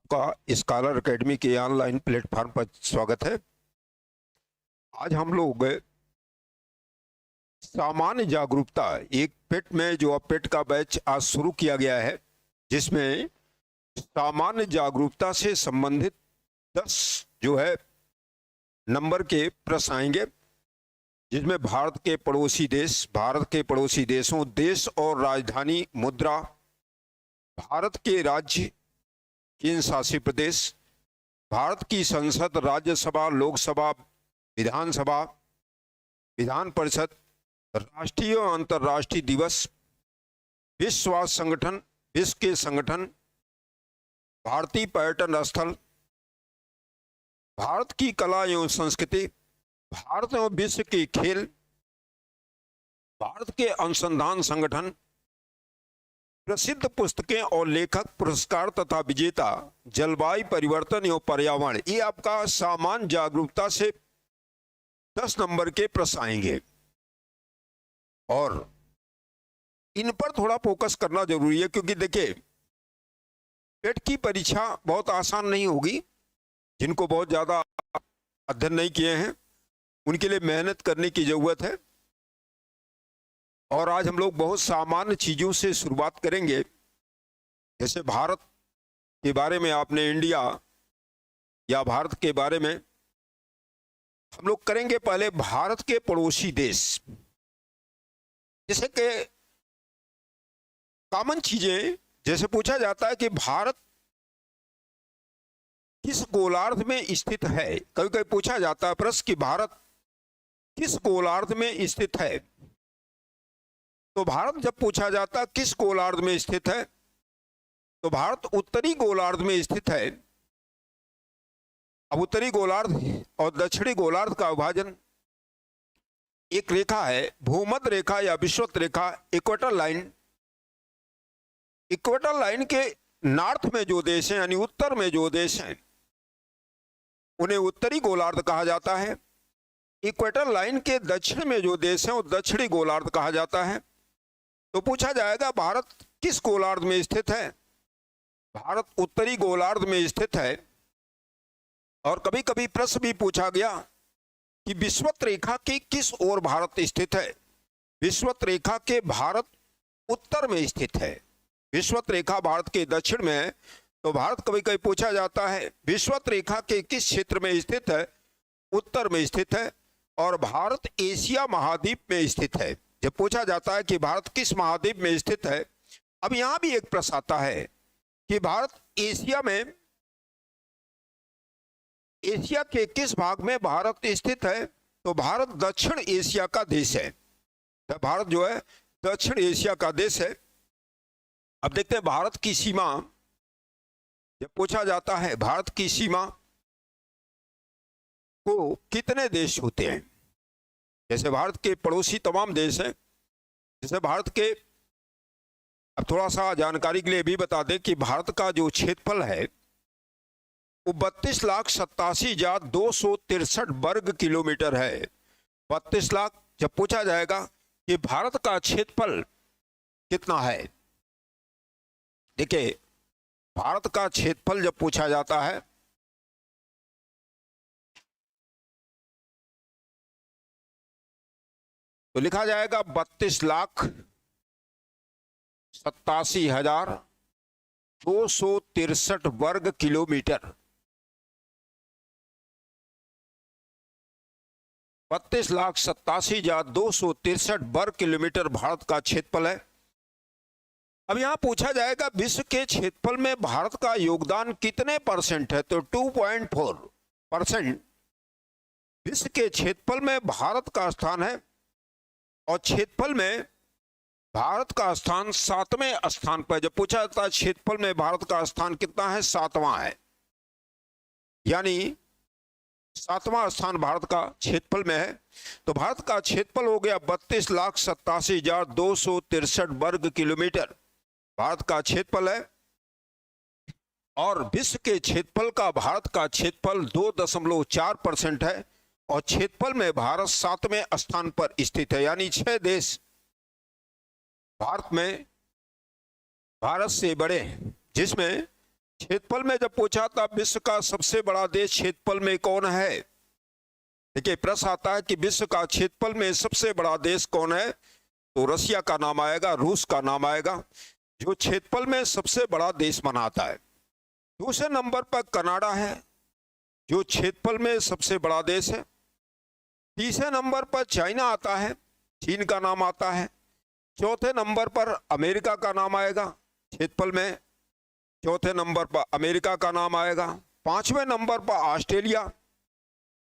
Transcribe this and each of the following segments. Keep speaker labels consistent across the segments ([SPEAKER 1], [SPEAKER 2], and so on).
[SPEAKER 1] का scholar academy के online platform पर स्वागत है। आज हम लोग सामान्य जागरूकता एक पेट में जो पेट का बैच आज शुरू किया गया है, जिसमें सामान्य जागरूकता से संबंधित 10 जो है नंबर के प्रश्न आएंगे, जिसमें भारत के पड़ोसी देशों, देश और राजधानी, मुद्रा, भारत के राज्य, केंद्र शासित प्रदेश, भारत की संसद, राज्यसभा, लोकसभा, विधानसभा, विधान परिषद, राष्ट्रीय और अंतर्राष्ट्रीय दिवस, विश्व स्वास्थ्य संगठन, विश्व के संगठन, भारतीय पर्यटन स्थल, भारत की कला एवं संस्कृति, भारत एवं विश्व के खेल, भारत के अनुसंधान संगठन, प्रसिद्ध पुस्तकें और लेखक, पुरस्कार तथा विजेता, जलवायु परिवर्तन एवं पर्यावरण। ये आपका सामान्य जागरूकता से 10 नंबर के प्रश्न आएंगे और इन पर थोड़ा फोकस करना जरूरी है, क्योंकि देखिए पेट की परीक्षा बहुत आसान नहीं होगी। जिनको बहुत ज्यादा अध्ययन नहीं किए हैं उनके लिए मेहनत करने की जरूरत है। और आज हम लोग बहुत सामान्य चीजों से शुरुआत करेंगे। जैसे भारत के बारे में आपने इंडिया या भारत के बारे में हम लोग करेंगे पहले भारत के पड़ोसी देश। जैसे कि कॉमन चीजें, जैसे पूछा जाता है कि भारत किस गोलार्ध में स्थित है। कभी कभी पूछा जाता है प्रश्न कि भारत किस गोलार्ध में स्थित है। तो भारत जब पूछा जाता है किस गोलार्ध में स्थित है, तो भारत उत्तरी गोलार्ध में स्थित है। अब उत्तरी गोलार्ध और दक्षिणी गोलार्ध का विभाजन एक रेखा है, भूमध्य रेखा या विषुवत रेखा, इक्वेटर लाइन। इक्वेटर लाइन के नॉर्थ में जो देश हैं, यानी उत्तर में जो देश हैं, उन्हें उत्तरी गोलार्ध कहा जाता है। इक्वेटर लाइन के दक्षिण में जो देश हैं वो दक्षिणी गोलार्ध कहा जाता है। तो पूछा जाएगा भारत किस गोलार्ध में स्थित है। भारत उत्तरी गोलार्ध में स्थित है। और कभी कभी प्रश्न भी पूछा गया कि विषुवत रेखा के किस ओर भारत स्थित है। विषुवत रेखा के भारत उत्तर में स्थित है। विषुवत रेखा भारत के दक्षिण में है, तो भारत कभी कभी पूछा जाता है विषुवत रेखा के किस क्षेत्र में स्थित है। उत्तर में स्थित है। और भारत एशिया महाद्वीप में स्थित है। जब पूछा जाता है कि भारत किस महाद्वीप में स्थित है, अब यहां भी एक प्रश्न आता है कि भारत एशिया में, एशिया के किस भाग में भारत स्थित है। तो भारत दक्षिण एशिया का देश है। भारत जो है दक्षिण एशिया का देश है। अब देखते हैं भारत की सीमा, जब पूछा जाता है भारत की सीमा को कितने देश होते हैं। जैसे भारत के पड़ोसी तमाम देश हैं। जैसे भारत के, अब थोड़ा सा जानकारी के लिए भी बता दें कि भारत का जो क्षेत्रफल है वो 32,87,263 वर्ग किलोमीटर है। 32 लाख। जब पूछा जाएगा कि भारत का क्षेत्रफल कितना है, देखिए भारत का क्षेत्रफल जब पूछा जाता है तो लिखा जाएगा 32,87,263 वर्ग किलोमीटर। 32,87,263 वर्ग किलोमीटर भारत का क्षेत्रफल है। अब यहां पूछा जाएगा विश्व के क्षेत्रफल में भारत का योगदान कितने परसेंट है। तो 2.4% विश्व के क्षेत्रफल में भारत का स्थान है। और क्षेत्रफल में भारत का स्थान 7वें स्थान पर। जब पूछा जाता है क्षेत्रफल में भारत का स्थान कितना है, 7वां है। यानी 7वां स्थान भारत का क्षेत्रफल में है। तो भारत का क्षेत्रफल हो गया 32,87,263 वर्ग किलोमीटर भारत का क्षेत्रफल है। और विश्व के क्षेत्रफल का भारत का क्षेत्रफल 2.4% है। और क्षेत्रफल में भारत 7वें स्थान पर स्थित है। यानी 6 देश भारत में भारत से बड़े हैं, जिसमें क्षेत्रफल में जब पूछा था विश्व का सबसे बड़ा देश क्षेत्रफल में कौन है, देखिए प्रश्न आता है कि विश्व का क्षेत्रफल में सबसे बड़ा देश कौन है, तो रसिया का नाम आएगा, रूस का नाम आएगा, जो क्षेत्रफल में सबसे बड़ा देश बनाता है। दूसरे नंबर पर कनाडा है, जो क्षेत्रफल में सबसे बड़ा देश है। तीसरे नंबर पर चाइना आता है, चीन का नाम आता है। चौथे नंबर पर अमेरिका का नाम आएगा, क्षेत्रफल में चौथे नंबर पर अमेरिका का नाम आएगा। पांचवें नंबर पर ऑस्ट्रेलिया,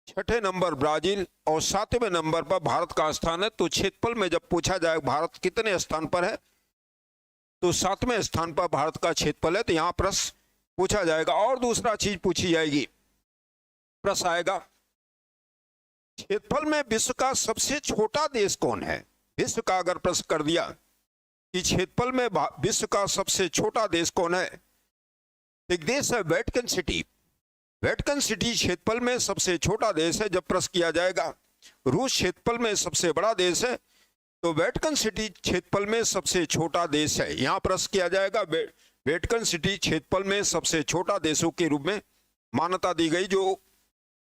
[SPEAKER 1] छठे नंबर ब्राजील और सातवें नंबर पर भारत का स्थान है। तो क्षेत्रफल में जब पूछा जाए भारत कितने स्थान पर है, तो सातवें स्थान पर भारत का क्षेत्रफल है। तो यहां प्रश्न पूछा जाएगा। और दूसरा चीज पूछी जाएगी, प्रश्न आएगा क्षेत्रफल में विश्व का सबसे छोटा देश कौन है। विश्व का अगर प्रश्न कर दिया कि क्षेत्रफल में विश्व का सबसे छोटा देश कौन है, एक देश है वेटिकन सिटी। वेटिकन सिटी क्षेत्रफल में सबसे छोटा देश है। जब प्रश्न किया जाएगा रूस क्षेत्रफल में सबसे बड़ा देश है, तो वेटिकन सिटी क्षेत्रफल में सबसे छोटा देश है। यहां प्रश्न किया जाएगा वेटिकन सिटी क्षेत्रफल में सबसे छोटा देशों के रूप में मान्यता दी गई, जो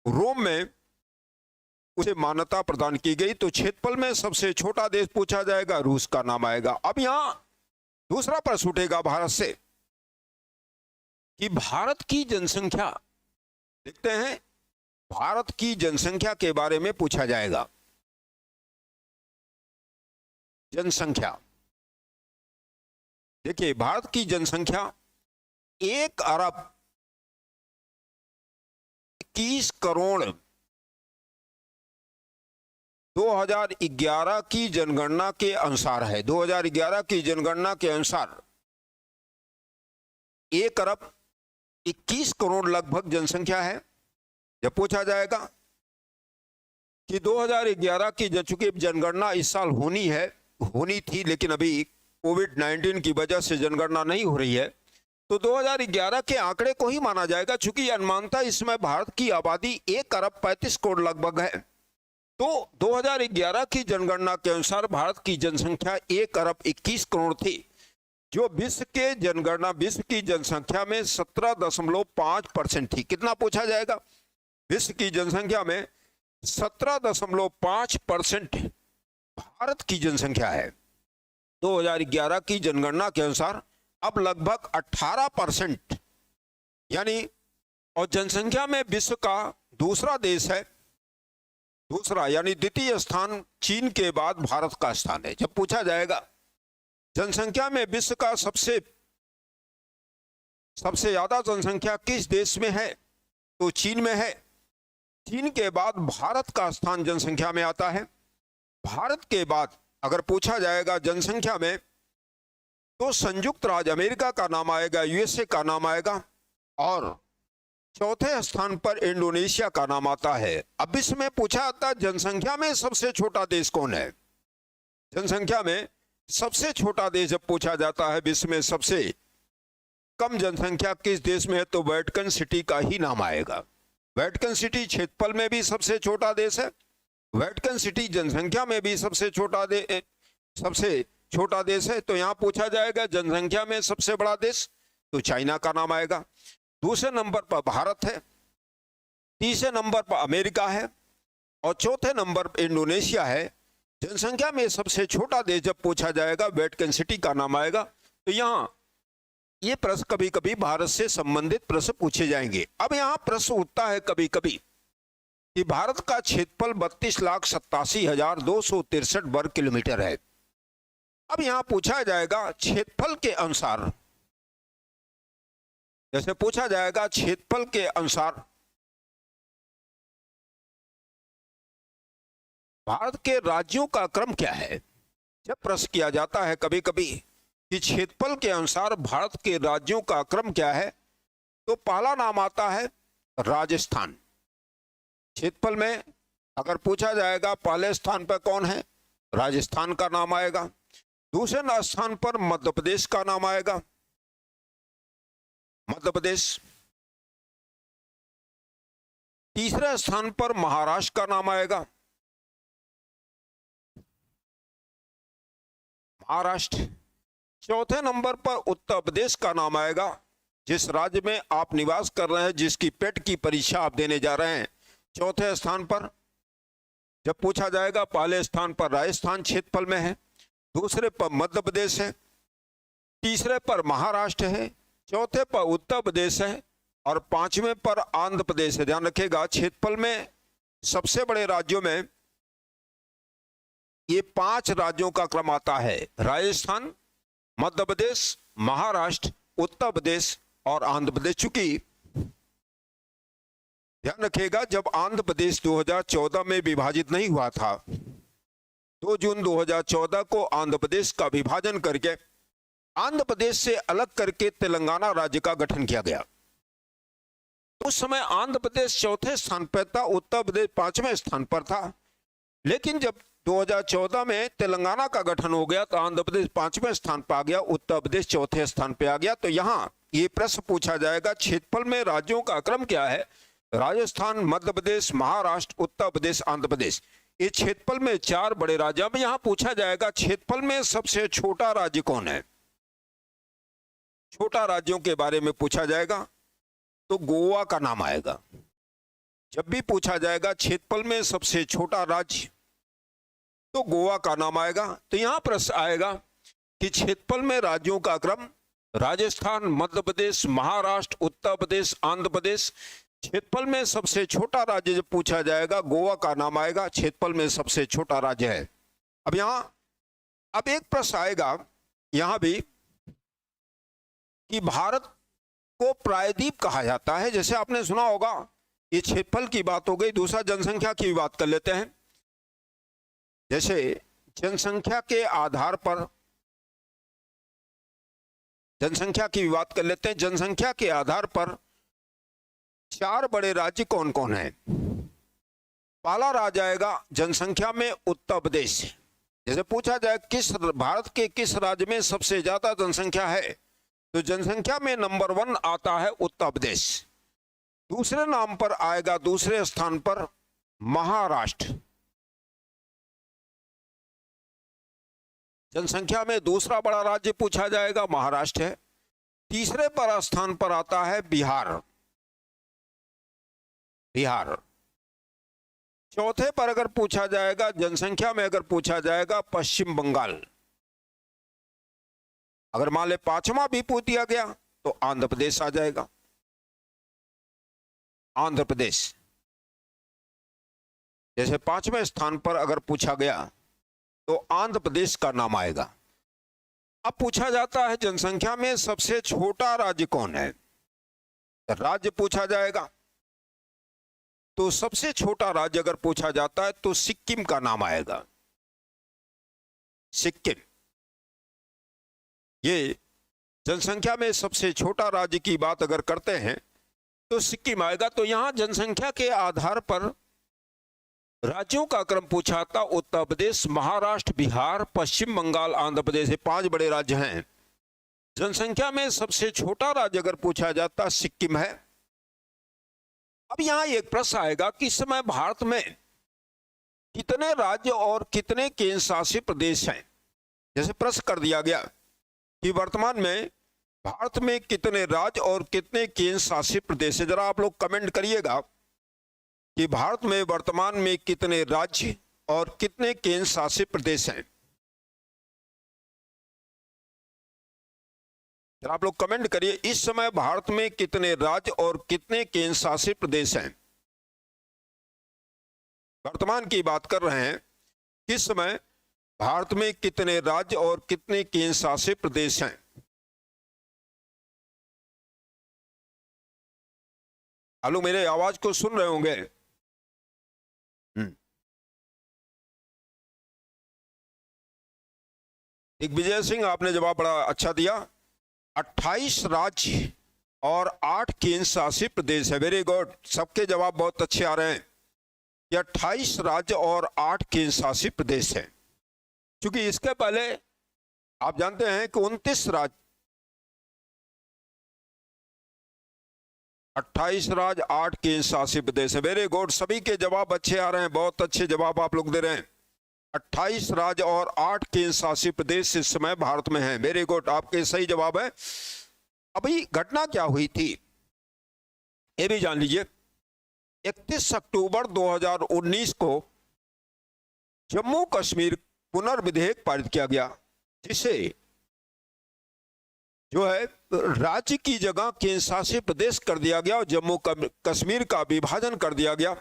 [SPEAKER 1] रोम में उसे मान्यता प्रदान की गई। तो क्षेत्रफल में सबसे छोटा देश पूछा जाएगा, रूस का नाम आएगा। अब यहां दूसरा प्रश्न उठेगा भारत से कि भारत की जनसंख्या, देखते हैं भारत की जनसंख्या के बारे में पूछा जाएगा। जनसंख्या, देखिए भारत की जनसंख्या 1,21,00,00,000 2011 की जनगणना के अनुसार है। 2011 की जनगणना के अनुसार 1,21,00,00,000 लगभग जनसंख्या है। जब पूछा जाएगा कि 2011 की चूंकि जनगणना इस साल होनी थी, लेकिन अभी कोविड-19 की वजह से जनगणना नहीं हो रही है, तो 2011 के आंकड़े को ही माना जाएगा। चूंकि अनुमानता इसमें भारत की आबादी 1,35,00,00,000 लगभग है, तो 2011 की जनगणना के अनुसार भारत की जनसंख्या 1,21,00,00,000 थी, जो विश्व की जनसंख्या में 17.5% थी। कितना पूछा जाएगा, विश्व की जनसंख्या में 17.5% भारत की जनसंख्या है। 2011 की जनगणना के अनुसार अब लगभग 18%, यानी, और जनसंख्या में विश्व का दूसरा देश है, यानी द्वितीय स्थान चीन के बाद भारत का स्थान है। जब पूछा जाएगा जनसंख्या में विश्व का सबसे ज्यादा जनसंख्या किस देश में है, तो चीन में है। चीन के बाद भारत का स्थान जनसंख्या में आता है। भारत के बाद अगर पूछा जाएगा जनसंख्या में, तो संयुक्त राज्य अमेरिका का नाम आएगा, यूएसए का नाम आएगा, और चौथे स्थान पर इंडोनेशिया का नाम आता है। अब इसमें पूछा जाता है जनसंख्या में सबसे छोटा देश कौन है। जनसंख्या में सबसे छोटा देश जब पूछा जाता है, विश्व में सबसे कम जनसंख्या किस देश में है, तो वेटिकन सिटी का ही नाम आएगा। वेटिकन सिटी क्षेत्रफल में भी सबसे छोटा देश है, वेटिकन सिटी जनसंख्या में भी सबसे छोटा देश है। तो यहां पूछा जाएगा जनसंख्या में सबसे बड़ा देश, तो चाइना का नाम आएगा। दूसरे नंबर पर भारत है, तीसरे नंबर पर अमेरिका है, और चौथे नंबर पर इंडोनेशिया है। जनसंख्या में सबसे छोटा देश जब पूछा जाएगा, वेटिकन सिटी का नाम आएगा। तो यहां ये प्रश्न कभी कभी भारत से संबंधित प्रश्न पूछे जाएंगे। अब यहां प्रश्न उठता है कभी कभी कि भारत का क्षेत्रफल 32,87,263 वर्ग किलोमीटर है। अब यहां पूछा जाएगा क्षेत्रफल के अनुसार, जैसे पूछा जाएगा क्षेत्रफल के अनुसार भारत के राज्यों का क्रम क्या है। जब प्रश्न किया जाता है कभी कभी कि क्षेत्रफल के अनुसार भारत के राज्यों का क्रम क्या है, तो पहला नाम आता है राजस्थान। क्षेत्रफल में अगर पूछा जाएगा पहले स्थान पर कौन है, राजस्थान का नाम आएगा। दूसरे स्थान पर मध्य प्रदेश का नाम आएगा, मध्य प्रदेश। तीसरे स्थान पर महाराष्ट्र का नाम आएगा, महाराष्ट्र। चौथे नंबर पर उत्तर प्रदेश का नाम आएगा, जिस राज्य में आप निवास कर रहे हैं, जिसकी पेट की परीक्षा आप देने जा रहे हैं, चौथे स्थान पर जब पूछा जाएगा, पहले स्थान पर राजस्थान क्षेत्रफल में है, दूसरे पर मध्य प्रदेश है, तीसरे पर महाराष्ट्र है, चौथे पर उत्तर प्रदेश है और पांचवें पर आंध्र प्रदेश है। ध्यान रखिएगा, क्षेत्रफल में सबसे बड़े राज्यों में ये 5 राज्यों का क्रम आता है: राजस्थान, मध्य प्रदेश, महाराष्ट्र, उत्तर प्रदेश और आंध्र प्रदेश। चूंकि ध्यान रखिएगा, जब आंध्र प्रदेश 2014 में विभाजित नहीं हुआ था, 2 जून 2014 को आंध्र प्रदेश का विभाजन करके आंध्र प्रदेश से अलग करके तेलंगाना राज्य का गठन किया गया। उस समय आंध्र प्रदेश चौथे स्थान पर था, उत्तर प्रदेश 5वें स्थान पर था। लेकिन जब 2014 में तेलंगाना का गठन हो गया तो आंध्र प्रदेश 5वें स्थान पर आ गया, उत्तर प्रदेश चौथे स्थान पर आ गया। तो यहां ये प्रश्न पूछा जाएगा, क्षेत्रफल में राज्यों का क्रम क्या है? राजस्थान, मध्य प्रदेश, महाराष्ट्र, उत्तर प्रदेश, आंध्र प्रदेश। ये क्षेत्रफल में 4 बड़े राज्य। अब यहां पूछा जाएगा क्षेत्रफल में सबसे छोटा राज्य कौन है? छोटा राज्यों के बारे में पूछा जाएगा तो गोवा का नाम आएगा। जब भी पूछा जाएगा क्षेत्रफल में सबसे छोटा राज्य तो गोवा का नाम आएगा। तो यहां प्रश्न आएगा कि क्षेत्रफल में राज्यों का क्रम राजस्थान, मध्य प्रदेश, महाराष्ट्र, उत्तर प्रदेश, आंध्र प्रदेश। क्षेत्रफल में सबसे छोटा राज्य जब पूछा जाएगा, गोवा का नाम आएगा, क्षेत्रफल में सबसे छोटा राज्य है। अब एक प्रश्न आएगा यहां भी कि भारत को प्रायद्वीप कहा जाता है। जैसे आपने सुना होगा, ये क्षेत्रफल की बात हो गई, दूसरा जनसंख्या की भी बात कर लेते हैं। जैसे जनसंख्या के आधार पर जनसंख्या की बात कर लेते हैं। जनसंख्या के आधार पर 4 बड़े राज्य कौन कौन है? पहला राज्य आएगा जनसंख्या में उत्तर प्रदेश। जैसे पूछा जाए किस भारत के किस राज्य में सबसे ज्यादा जनसंख्या है, तो जनसंख्या में नंबर 1 आता है उत्तर प्रदेश। दूसरे नाम पर आएगा, दूसरे स्थान पर महाराष्ट्र। जनसंख्या में दूसरा बड़ा राज्य पूछा जाएगा, महाराष्ट्र है। तीसरे पर स्थान पर आता है बिहार। चौथे पर अगर पूछा जाएगा, जनसंख्या में अगर पूछा जाएगा, पश्चिम बंगाल। अगर मान ले 5वां भी पूछ दिया गया तो आंध्र प्रदेश आ जाएगा। आंध्र प्रदेश जैसे 5वें स्थान पर अगर पूछा गया तो आंध्र प्रदेश का नाम आएगा। अब पूछा जाता है जनसंख्या में सबसे छोटा राज्य कौन है? राज्य पूछा जाएगा तो सबसे छोटा राज्य अगर पूछा जाता है तो सिक्किम का नाम आएगा। सिक्किम, ये जनसंख्या में सबसे छोटा राज्य की बात अगर करते हैं तो सिक्किम आएगा। तो यहां जनसंख्या के आधार पर राज्यों का क्रम पूछा था, उत्तर प्रदेश, महाराष्ट्र, बिहार, पश्चिम बंगाल, आंध्र प्रदेश। 5 बड़े राज्य हैं। जनसंख्या में सबसे छोटा राज्य अगर पूछा जाता सिक्किम है। अब यहां एक प्रश्न आएगा कि इस समय भारत में कितने राज्य और कितने केंद्र शासित प्रदेश हैं? जैसे प्रश्न कर दिया गया कि वर्तमान में भारत में कितने राज्य और कितने केंद्र शासित प्रदेश है। जरा आप लोग कमेंट करिएगा कि भारत में वर्तमान में कितने राज्य और कितने केंद्र शासित प्रदेश हैं। जरा आप लोग कमेंट करिए, इस समय भारत में कितने राज्य और कितने केंद्र शासित प्रदेश हैं। वर्तमान की बात कर रहे हैं, किस समय भारत में कितने राज्य और कितने केंद्र शासित प्रदेश हैं। हेलो, मेरे आवाज को सुन रहे होंगे? दिग्विजय सिंह, आपने जवाब बड़ा अच्छा दिया। 28 राज्य और 8 केंद्र शासित प्रदेश है। वेरी गुड, सबके जवाब बहुत अच्छे आ रहे हैं। ये 28 राज्य और 8 केंद्र शासित प्रदेश है। क्योंकि इसके पहले आप जानते हैं कि 29 राज्य, 28 राज्य, 8 केंद्र शासित प्रदेश है। वेरी गुड, सभी के जवाब अच्छे आ रहे हैं, बहुत अच्छे जवाब आप लोग दे रहे हैं। 28 राज्य और 8 केंद्र शासित प्रदेश इस समय भारत में हैं। वेरी गुड, आपके सही जवाब है। अभी घटना क्या हुई थी ये भी जान लीजिए। 31 अक्टूबर 2019 को जम्मू कश्मीर पुनर्विधेयक पारित किया गया, जिसे जो है राज्य की जगह केंद्र शासित प्रदेश कर दिया गया और जम्मू कश्मीर का विभाजन कर दिया गया।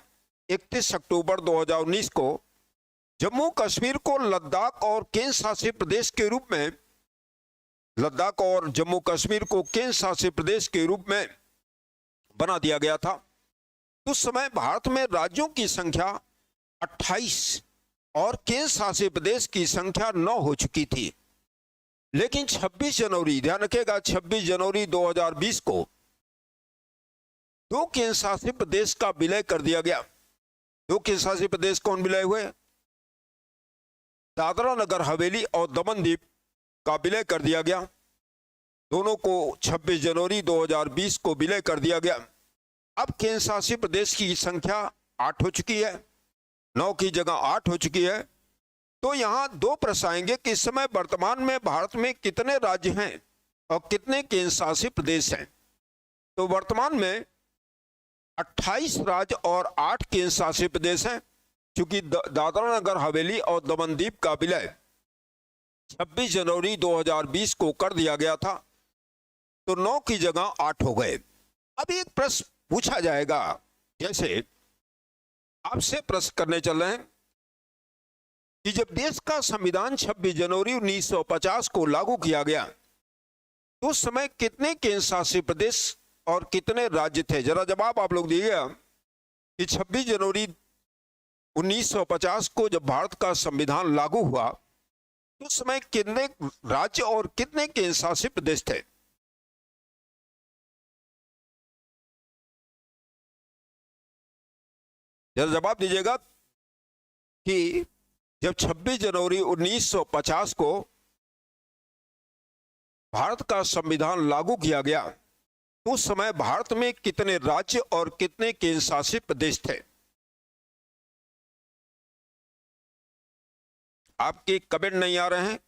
[SPEAKER 1] 31 अक्टूबर 2019 को जम्मू कश्मीर को लद्दाख और केंद्र शासित प्रदेश के रूप में, लद्दाख और जम्मू कश्मीर को केंद्र शासित प्रदेश के रूप में बना दिया गया था। उस समय भारत में राज्यों की संख्या 28 और केंद्र शासित प्रदेश की संख्या 9 हो चुकी थी। लेकिन 26 जनवरी, ध्यान रखिएगा, 26 जनवरी 2020 को 2 केंद्र शासित प्रदेश का विलय कर दिया गया। 2 केंद्र शासित प्रदेश कौन विलय हुए? दादरा नगर हवेली और दमन दीव का विलय कर दिया गया। दोनों को 26 जनवरी 2020 को विलय कर दिया गया। अब केंद्र शासित प्रदेश की संख्या 8 हो चुकी है, 9 की जगह 8 हो चुकी है। तो यहां 2 प्रश्न आएंगे कि इस समय वर्तमान में भारत में कितने राज्य हैं और कितने केंद्र शासित प्रदेश हैं। तो वर्तमान में 28 राज्य और 8 केंद्र शासित प्रदेश हैं, क्योंकि दादरा नगर हवेली और दमन दीव का विलय 26 जनवरी 2020 को कर दिया गया था। तो 9 की जगह 8 हो गए। अब एक प्रश्न पूछा जाएगा, जैसे आपसे प्रश्न करने चल रहे हैं कि जब देश का संविधान 26 जनवरी 1950 को लागू किया गया तो उस समय कितने केंद्र शासित प्रदेश और कितने राज्य थे? जरा जवाब आप लोग दीजिएगा कि 26 जनवरी 1950 को जब भारत का संविधान लागू हुआ तो उस समय कितने राज्य और कितने केंद्र शासित प्रदेश थे? जरा जवाब दीजिएगा कि जब 26 जनवरी 1950 को भारत का संविधान लागू किया गया तो उस समय भारत में कितने राज्य और कितने केंद्र शासित प्रदेश थे? आपके कमेंट नहीं आ रहे हैं,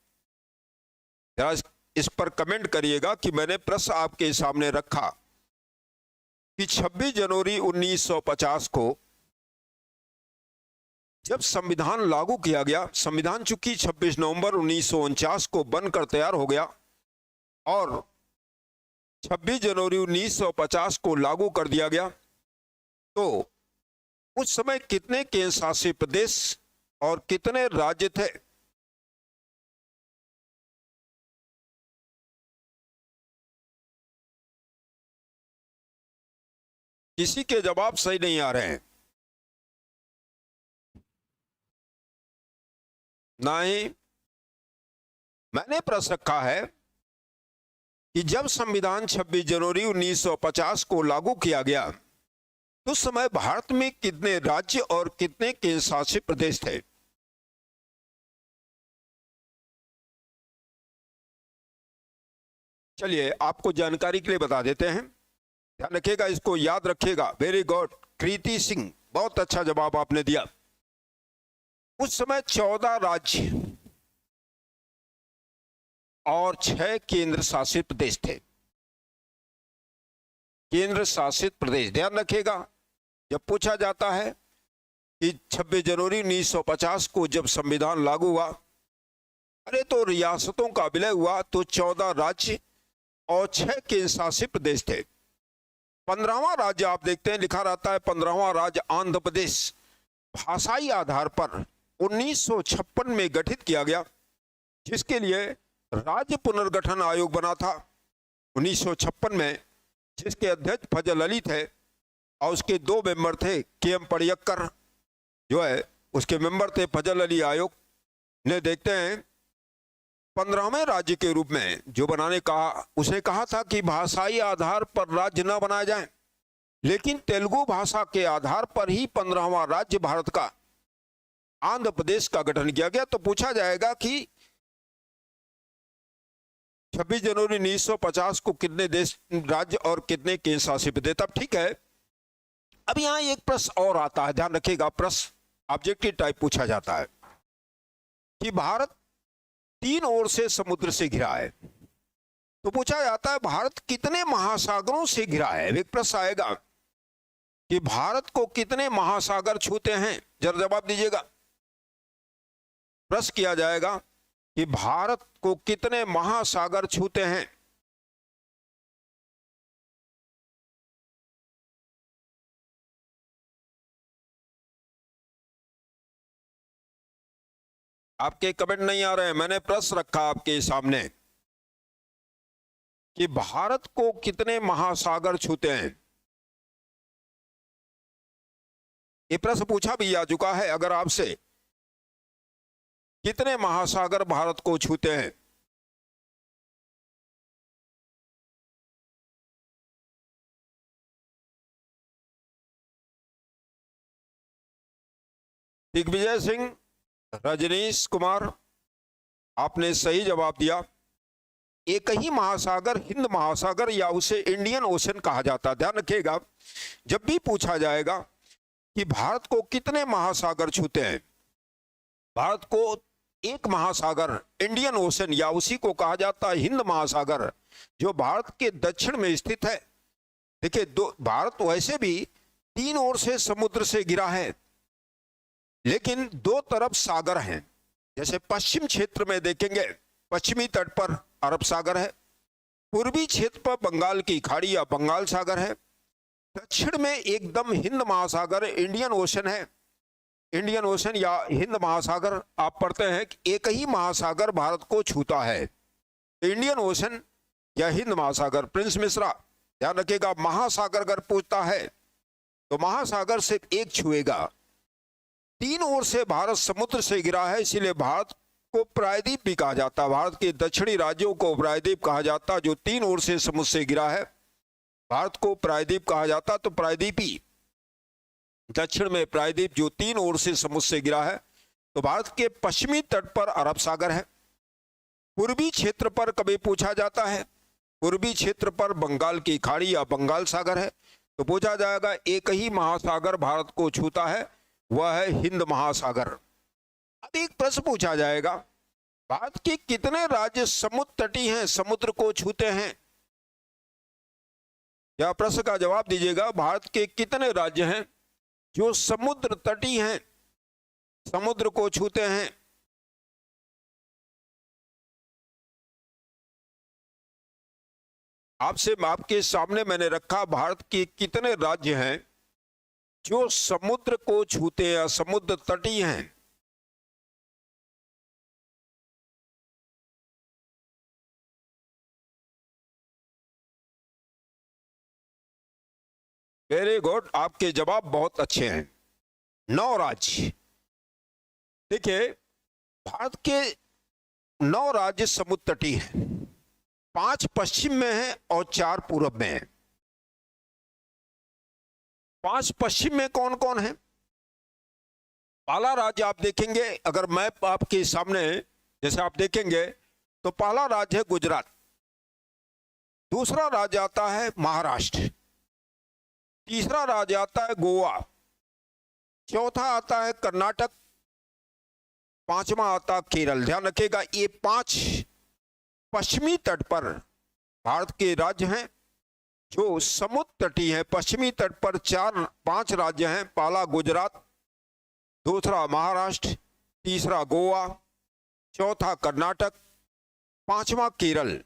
[SPEAKER 1] जरा इस पर कमेंट करिएगा कि मैंने प्रश्न आपके सामने रखा कि 26 जनवरी 1950 को जब संविधान लागू किया गया, संविधान चूंकि 26 नवंबर 1949 को बनकर तैयार हो गया और 26 जनवरी 1950 को लागू कर दिया गया, तो उस समय कितने केंद्र शासित प्रदेश और कितने राज्य थे? किसी के जवाब सही नहीं आ रहे हैं। नहीं, मैंने प्रश्न रखा है कि जब संविधान 26 जनवरी 1950 को लागू किया गया तो उस समय भारत में कितने राज्य और कितने केंद्र शासित प्रदेश थे? चलिए आपको जानकारी के लिए बता देते हैं, ध्यान रखिएगा, इसको याद रखिएगा। वेरी गुड कृति सिंह, बहुत अच्छा जवाब आपने दिया। उस समय 14 राज्य और 6 केंद्र शासित प्रदेश थे। केंद्र शासित प्रदेश, ध्यान रखिएगा, जब पूछा जाता है कि 26 जनवरी 1950 को जब संविधान लागू हुआ, अरे तो रियासतों का विलय हुआ, तो 14 राज्य और 6 केंद्र शासित प्रदेश थे। 15वां राज्य आप देखते हैं लिखा रहता है, 15वां राज्य आंध्र प्रदेश भाषाई आधार पर 1956 में गठित किया गया, जिसके लिए राज्य पुनर्गठन आयोग बना था 1956 में, जिसके अध्यक्ष फजल अली थे और उसके 2 मेंबर थे, के.एम. पडिक्कर जो है उसके मेंबर थे। फजल अली आयोग ने देखते हैं 15वें राज्य के रूप में जो बनाने कहा, उसे कहा था कि भाषाई आधार पर राज्य न बनाए जाएं, लेकिन तेलुगु भाषा के आधार पर ही 15वां राज्य भारत का आंध्र प्रदेश का गठन किया गया। तो पूछा जाएगा कि 26 जनवरी 1950 को कितने देश, राज्य और कितने केंद्र शासित प्रदेश? तब ठीक है। अब यहां एक प्रश्न और आता है, ध्यान रखिएगा, प्रश्न ऑब्जेक्टिव टाइप पूछा जाता है कि भारत 3 ओर से समुद्र से घिरा है, तो पूछा जाता है भारत कितने महासागरों से घिरा है। एक प्रश्न आएगा कि भारत को कितने महासागर छूते हैं, जरा जवाब दीजिएगा। प्रश्न किया जाएगा कि भारत को कितने महासागर छूते हैं। आपके कमेंट नहीं आ रहे हैं। मैंने प्रश्न रखा आपके सामने कि भारत को कितने महासागर छूते हैं। ये प्रश्न पूछा भी जा चुका है। अगर आपसे कितने महासागर भारत को छूते हैं, दिग्विजय सिंह, रजनीश कुमार, आपने सही जवाब दिया। एक ही महासागर हिंद महासागर या उसे इंडियन ओशन कहा जाता है। ध्यान रखिएगा, जब भी पूछा जाएगा कि भारत को कितने महासागर छूते हैं, भारत को एक महासागर इंडियन ओशन या उसी को कहा जाता है हिंद महासागर, जो भारत के दक्षिण में स्थित है। देखिए, भारत वैसे भी 3 ओर से समुद्र से घिरा है, लेकिन 2 तरफ सागर हैं। जैसे पश्चिम क्षेत्र में देखेंगे, पश्चिमी तट पर अरब सागर है, पूर्वी क्षेत्र पर बंगाल की खाड़ी या बंगाल सागर है, दक्षिण में एकदम हिंद महासागर इंडियन ओशन है। इंडियन ओशन या हिंद महासागर आप पढ़ते हैं कि एक ही महासागर भारत को छूता है, इंडियन ओशन या हिंद महासागर। प्रिंस मिश्रा ध्यान रखिएगा, महासागर अगर पूछता है तो महासागर सिर्फ एक छुएगा। 3 ओर से भारत समुद्र से घिरा है, इसीलिए भारत को प्रायद्वीप भी कहा जाता है। भारत के दक्षिणी राज्यों को प्रायद्वीप कहा जाता है, जो 3 ओर से समुद्र से घिरा है, भारत को प्रायद्वीप कहा जाता। तो प्रायद्वीपी, दक्षिण में प्रायद्वीप जो 3 ओर से समुद्र से घिरा है। तो भारत के पश्चिमी तट पर अरब सागर है, पूर्वी क्षेत्र पर कभी पूछा जाता है, पूर्वी क्षेत्र पर बंगाल की खाड़ी या बंगाल सागर है। तो पूछा जाएगा एक ही महासागर भारत को छूता है, वह है हिंद महासागर। अब एक प्रश्न पूछा जाएगा, भारत के कितने राज्य समुद्र तटीय हैं, समुद्र को छूते हैं। या प्रश्न का जवाब दीजिएगा, भारत के कितने राज्य हैं जो समुद्र तटीय हैं, समुद्र को छूते हैं। आपके सामने मैंने रखा, भारत के कितने राज्य हैं जो समुद्र को छूते हैं या समुद्र तटीय हैं। वेरी गुड, आपके जवाब बहुत अच्छे हैं। 9 राज्य। देखिए, भारत के 9 राज्य समुद्र तटीय हैं, 5 पश्चिम में है और 4 पूर्व में है। 5 पश्चिम में कौन कौन है? पहला राज्य आप देखेंगे, अगर मैप आपके सामने जैसे आप देखेंगे तो पहला राज्य है गुजरात, दूसरा राज्य आता है महाराष्ट्र, तीसरा राज्य आता है गोवा, चौथा आता है कर्नाटक, पांचवा आता केरल। ध्यान रखिएगा, ये 5 पश्चिमी तट पर भारत के राज्य हैं जो समुद्र तटीय हैं। पश्चिमी तट पर 5 राज्य हैं, पहला गुजरात, दूसरा महाराष्ट्र, तीसरा गोवा, चौथा कर्नाटक, पांचवा केरल।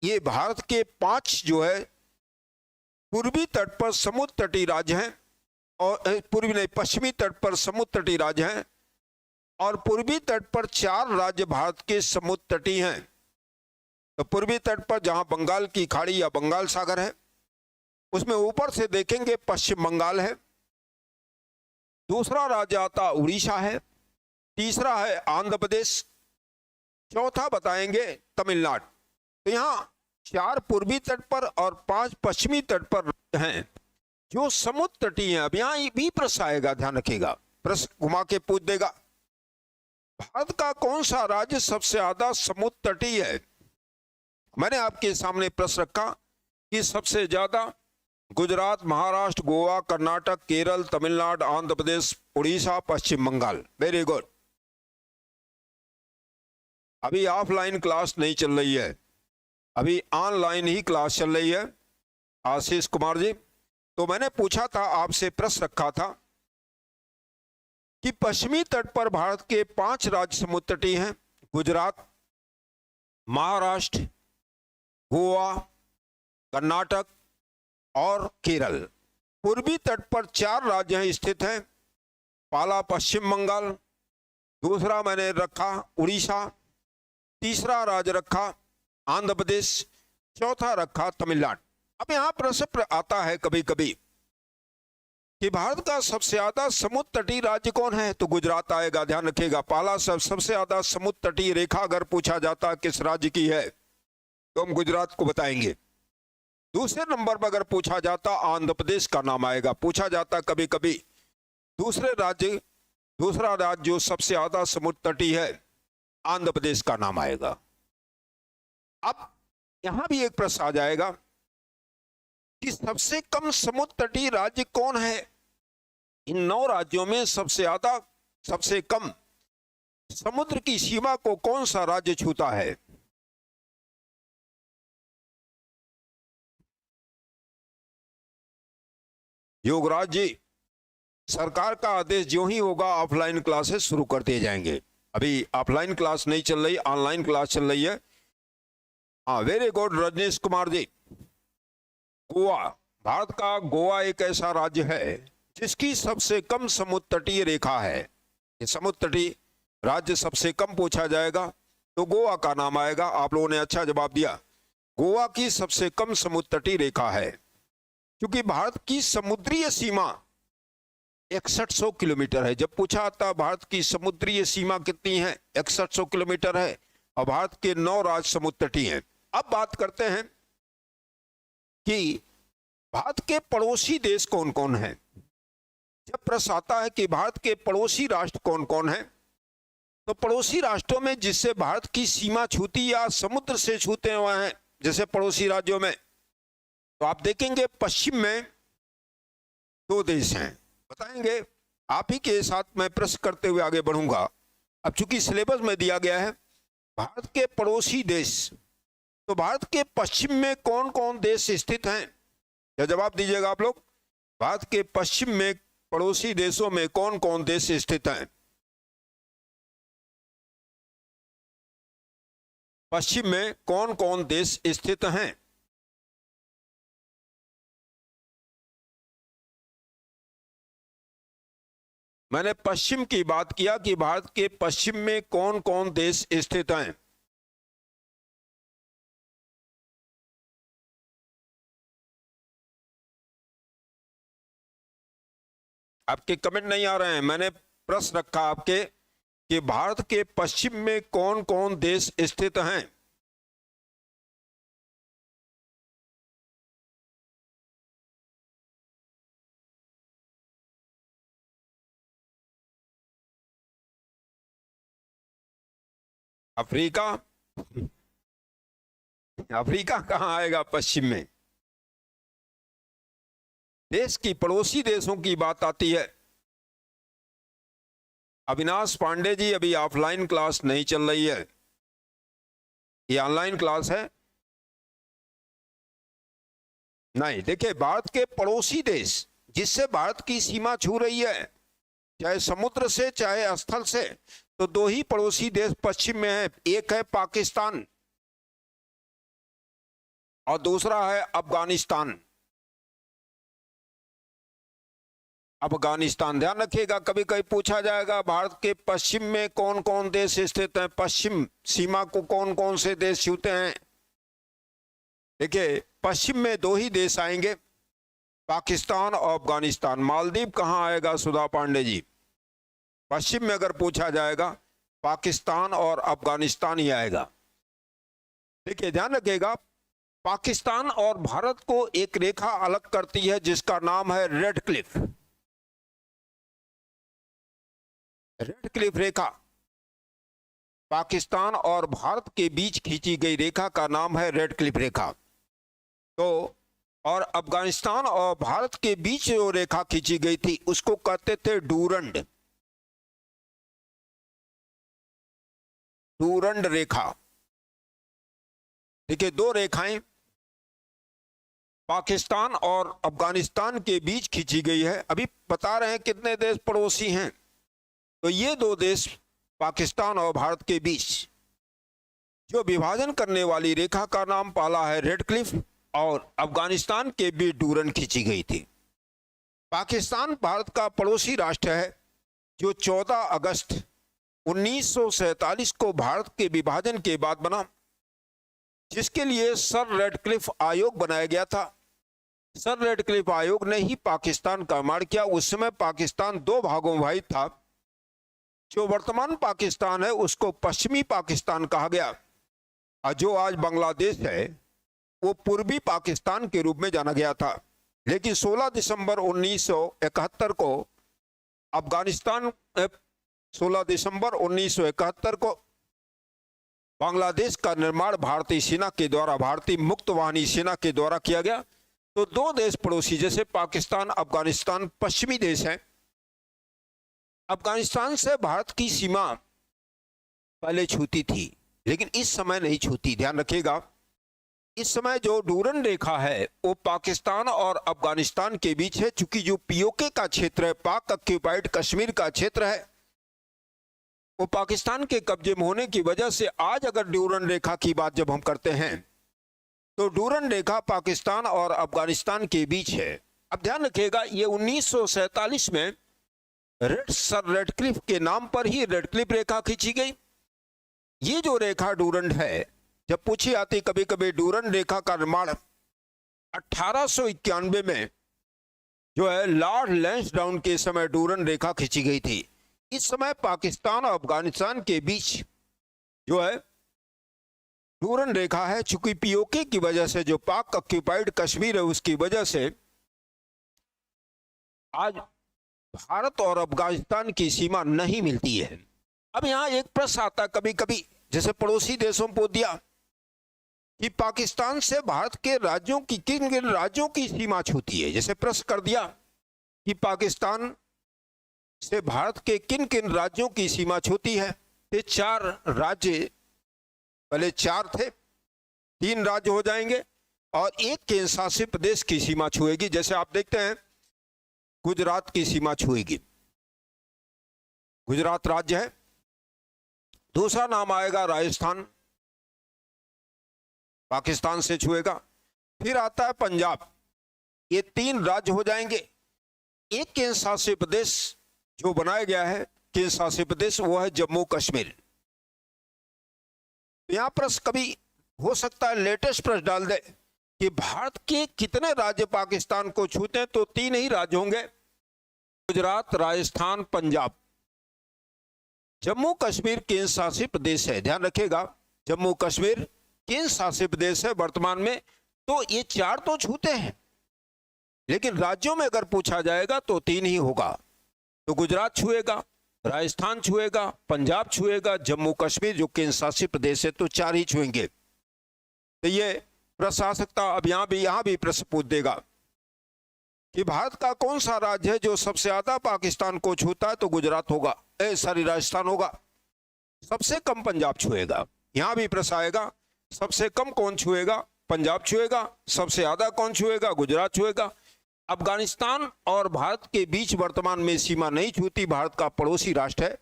[SPEAKER 1] ये भारत के 5 जो है पूर्वी तट पर समुद्र तटीय राज्य हैं, और पश्चिमी तट पर समुद्र तटीय राज्य हैं, और पूर्वी तट पर 4 राज्य भारत के समुद्र तटीय हैं। तो पूर्वी तट पर जहां बंगाल की खाड़ी या बंगाल सागर है, उसमें ऊपर से देखेंगे पश्चिम बंगाल है, दूसरा राज्य आता उड़ीसा है, तीसरा है आंध्र प्रदेश, चौथा बताएंगे तमिलनाडु। तो यहां 4 पूर्वी तट पर और 5 पश्चिमी तट पर हैं जो समुद्र तटीय हैं। अब यहां भी प्रश्न आएगा, ध्यान रखिएगा, प्रश्न घुमा के पूछ देगा, भारत का कौन सा राज्य सबसे ज्यादा समुद्र तटीय है। मैंने आपके सामने प्रश्न रखा कि सबसे ज्यादा गुजरात, महाराष्ट्र, गोवा, कर्नाटक, केरल, तमिलनाडु, आंध्र प्रदेश, उड़ीसा, पश्चिम बंगाल। Very good. अभी ऑफलाइन क्लास नहीं चल रही है, अभी ऑनलाइन ही क्लास चल रही है आशीष कुमार जी। तो मैंने पूछा था आपसे, प्रश्न रखा था कि पश्चिमी तट पर भारत के 5 राज्य समुद्र तटीय हैं, गुजरात, महाराष्ट्र, गोवा, कर्नाटक और केरल। पूर्वी तट पर 4 राज्य स्थित हैं, पहला पश्चिम बंगाल, दूसरा मैंने रखा उड़ीसा, तीसरा राज्य रखा आंध्र प्रदेश, चौथा रखा तमिलनाडु। अब यहां प्रश्न आता है कभी कभी कि भारत का सबसे ज्यादा समुद्र तटीय राज्य कौन है, तो गुजरात आएगा। ध्यान रखिएगा, पहला सबसे ज्यादा समुद्र तटीय रेखा अगर पूछा जाता किस राज्य की है तो हम गुजरात को बताएंगे। दूसरे नंबर पर अगर पूछा जाता आंध्र प्रदेश का नाम आएगा। पूछा जाता कभी कभी दूसरा राज्य जो सबसे ज्यादा समुद्र तटीय है, आंध्र प्रदेश का नाम आएगा। अब यहां भी एक प्रश्न आ जाएगा कि सबसे कम समुद्र तटीय राज्य कौन है। इन 9 राज्यों में सबसे कम समुद्र की सीमा को कौन सा राज्य छूता है। योगराज जी, सरकार का आदेश जो ही होगा ऑफलाइन क्लासेस शुरू कर दिए जाएंगे। अभी ऑफलाइन क्लास नहीं चल रही, ऑनलाइन क्लास चल रही है। हाँ, वेरी गुड रजनीश कुमार जी। गोवा, भारत का गोवा एक ऐसा राज्य है जिसकी सबसे कम समुद्र तटीय रेखा है। ये समुद्र तटीय राज्य सबसे कम पूछा जाएगा तो गोवा का नाम आएगा। आप लोगों ने अच्छा जवाब दिया, गोवा की सबसे कम समुद्र तटीय रेखा है। क्योंकि भारत की समुद्रीय सीमा 6100 किलोमीटर है। जब पूछा आता भारत की समुद्रीय सीमा कितनी है, 6100 किलोमीटर है, और भारत के 9 राज्य समुद्र तटीय हैं। अब बात करते हैं कि भारत के पड़ोसी देश कौन कौन हैं। जब प्रश्न आता है कि भारत के पड़ोसी राष्ट्र कौन कौन हैं, तो पड़ोसी राष्ट्रों में जिससे भारत की सीमा छूती या समुद्र से छूते हुए हैं, जैसे पड़ोसी राज्यों में, तो आप देखेंगे पश्चिम में 2 देश हैं। बताएंगे, आप ही के साथ मैं प्रश्न करते हुए आगे बढ़ूंगा। अब चूंकि सिलेबस में दिया गया है भारत के पड़ोसी देश, तो भारत के पश्चिम में कौन कौन देश स्थित हैं, क्या जवाब दीजिएगा आप लोग। भारत के पश्चिम में पड़ोसी देशों में कौन कौन देश स्थित हैं। पश्चिम में कौन कौन देश स्थित हैं। मैंने पश्चिम की बात किया कि भारत के पश्चिम में कौन कौन देश स्थित हैं। आपके कमेंट नहीं आ रहे हैं। मैंने प्रश्न रखा आपके कि भारत के पश्चिम में कौन कौन देश स्थित हैं। अफ्रीका, अफ्रीका कहां आएगा पश्चिम में। देश की पड़ोसी देशों की बात आती है। अविनाश पांडे जी, अभी ऑफलाइन क्लास नहीं चल रही है, ये ऑनलाइन क्लास है। नहीं, देखिए, भारत के पड़ोसी देश जिससे भारत की सीमा छू रही है, चाहे समुद्र से चाहे स्थल से, तो 2 ही पड़ोसी देश पश्चिम में है। एक है पाकिस्तान और दूसरा है अफगानिस्तान। अफगानिस्तान, ध्यान रखिएगा, कभी कभी पूछा जाएगा भारत के पश्चिम में कौन कौन देश स्थित हैं, पश्चिम सीमा को कौन कौन से देश छूते हैं। देखिए, पश्चिम में 2 ही देश आएंगे, पाकिस्तान और अफगानिस्तान। मालदीव कहां आएगा सुधा पांडे जी। पश्चिम में अगर पूछा जाएगा पाकिस्तान और अफगानिस्तान ही आएगा। देखिए, ध्यान रखिएगा, पाकिस्तान और भारत को एक रेखा अलग करती है जिसका नाम है रेड क्लिफ। रेड क्लिफ रेखा पाकिस्तान और भारत के बीच खींची गई रेखा का नाम है रेड क्लिफ रेखा। तो और अफगानिस्तान और भारत के बीच जो रेखा खींची गई थी उसको कहते थे डूरंड। डूरंड रेखा। देखिए, दो रेखाएं पाकिस्तान और अफगानिस्तान के बीच खींची गई है। अभी बता रहे हैं कितने देश पड़ोसी हैं, तो ये दो देश पाकिस्तान और भारत के बीच जो विभाजन करने वाली रेखा का नाम पाला है रेड क्लिफ, और अफगानिस्तान के बीच डूरन खींची गई थी। पाकिस्तान भारत का पड़ोसी राष्ट्र है जो 14 अगस्त 1947 को भारत के विभाजन के बाद बना, जिसके लिए सर रेडक्लिफ आयोग बनाया गया था। सर रेडक्लिफ आयोग ने ही पाकिस्तान का निर्माण किया। उस समय पाकिस्तान दो भागों में विभाजित था। जो वर्तमान पाकिस्तान है उसको पश्चिमी पाकिस्तान कहा गया, और जो आज बांग्लादेश है वो पूर्वी पाकिस्तान के रूप में जाना गया था। लेकिन 16 दिसंबर 1971 को अफगानिस्तान 16 दिसंबर 1971 को बांग्लादेश का निर्माण भारतीय सेना के द्वारा, भारतीय मुक्त वाहिनी सेना के द्वारा किया गया। तो दो देश पड़ोसी जैसे पाकिस्तान अफगानिस्तान पश्चिमी देश हैं। अफगानिस्तान से भारत की सीमा पहले छूती थी, लेकिन इस समय नहीं छूती। ध्यान रखिएगा, इस समय जो डूरन रेखा है वो पाकिस्तान और अफगानिस्तान के बीच है। चूंकि जो पीओके का क्षेत्र है, पाक ऑक्यूपाइड कश्मीर का क्षेत्र है, वो पाकिस्तान के कब्जे में होने की वजह से आज अगर डूरन रेखा की बात जब हम करते हैं तो डूरन रेखा पाकिस्तान और अफगानिस्तान के बीच है। अब ध्यान रखिएगा, ये 1947 में सर रेडक्लिफ के नाम पर ही रेडक्लिफ रेखा खींची गई। ये जो रेखा डूरन है, जब पूछी आती कभी कभी डूरन रेखा का निर्माण 1891 में जो है लॉर्ड लैंसडाउन के समय डूरन रेखा खींची गई थी। इस समय पाकिस्तान और अफगानिस्तान के बीच जो है डूरन रेखा है। चूंकि पीओके की वजह से, जो पाक ऑक्यूपाइड कश्मीर है उसकी वजह से आज भारत और अफगानिस्तान की सीमा नहीं मिलती है। अब यहां एक प्रश्न आता कभी कभी, जैसे पड़ोसी देशों को दिया कि पाकिस्तान से भारत के राज्यों की किन किन राज्यों की सीमा छूती है। जैसे प्रश्न कर दिया कि पाकिस्तान से भारत के किन किन राज्यों की सीमा छूती है, ये 4 राज्य, पहले 4 थे, 3 राज्य हो जाएंगे और एक केंद्र शासित प्रदेश की सीमा छुएगी। जैसे आप देखते हैं गुजरात की सीमा छुएगी, गुजरात राज्य है। दूसरा नाम आएगा राजस्थान, पाकिस्तान से छुएगा। फिर आता है पंजाब, ये 3 राज्य हो जाएंगे। एक केंद्र शासित प्रदेश जो बनाया गया है, केंद्र शासित प्रदेश, वो है जम्मू कश्मीर। यहां प्रश्न कभी हो सकता है, लेटेस्ट प्रश्न डाल दे कि भारत के कितने राज्य पाकिस्तान को छूते हैं, तो 3 ही राज्य होंगे, गुजरात, राजस्थान, पंजाब। जम्मू कश्मीर केंद्र शासित प्रदेश है। ध्यान रखिएगा, जम्मू कश्मीर केंद्र शासित प्रदेश है वर्तमान में। तो ये 4 तो छूते हैं, लेकिन राज्यों में अगर पूछा जाएगा तो 3 ही होगा। तो गुजरात छुएगा, राजस्थान छुएगा, पंजाब छुएगा, जम्मू कश्मीर जो केंद्र शासित प्रदेश है, तो 4 ही छुएंगे। तो ये प्रश्न आ सकता, अब यहां भी प्रश्न पूछ देगा कि भारत का कौन सा राज्य है जो सबसे ज्यादा पाकिस्तान को छूता है, तो गुजरात होगा, राजस्थान होगा। सबसे कम पंजाब छुएगा। यहां भी प्रश्न आएगा, सबसे कम कौन छुएगा, पंजाब छुएगा, सबसे ज्यादा कौन छुएगा, गुजरात छुएगा। अफगानिस्तान और भारत के बीच वर्तमान में सीमा नहीं छूती, भारत का पड़ोसी राष्ट्र है।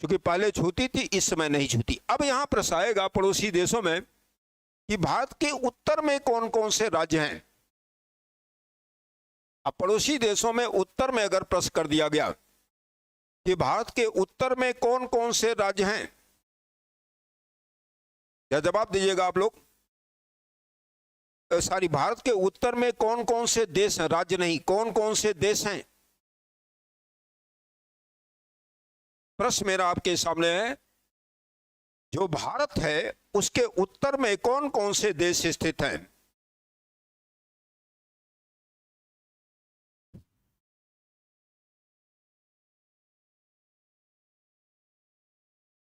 [SPEAKER 1] क्योंकि पहले छूती थी, इस समय नहीं छूती। अब यहां प्रश्न आएगा पड़ोसी देशों में कि भारत के उत्तर में कौन कौन से राज्य हैं। अब पड़ोसी देशों में उत्तर में अगर प्रश्न कर दिया गया कि भारत के उत्तर में कौन कौन से राज्य हैं, क्या जवाब दीजिएगा आप लोग? भारत के उत्तर में कौन कौन से देश हैं, राज्य नहीं, कौन कौन से देश हैं। प्रश्न मेरा आपके सामने है, जो भारत है उसके उत्तर में कौन कौन से देश स्थित हैं।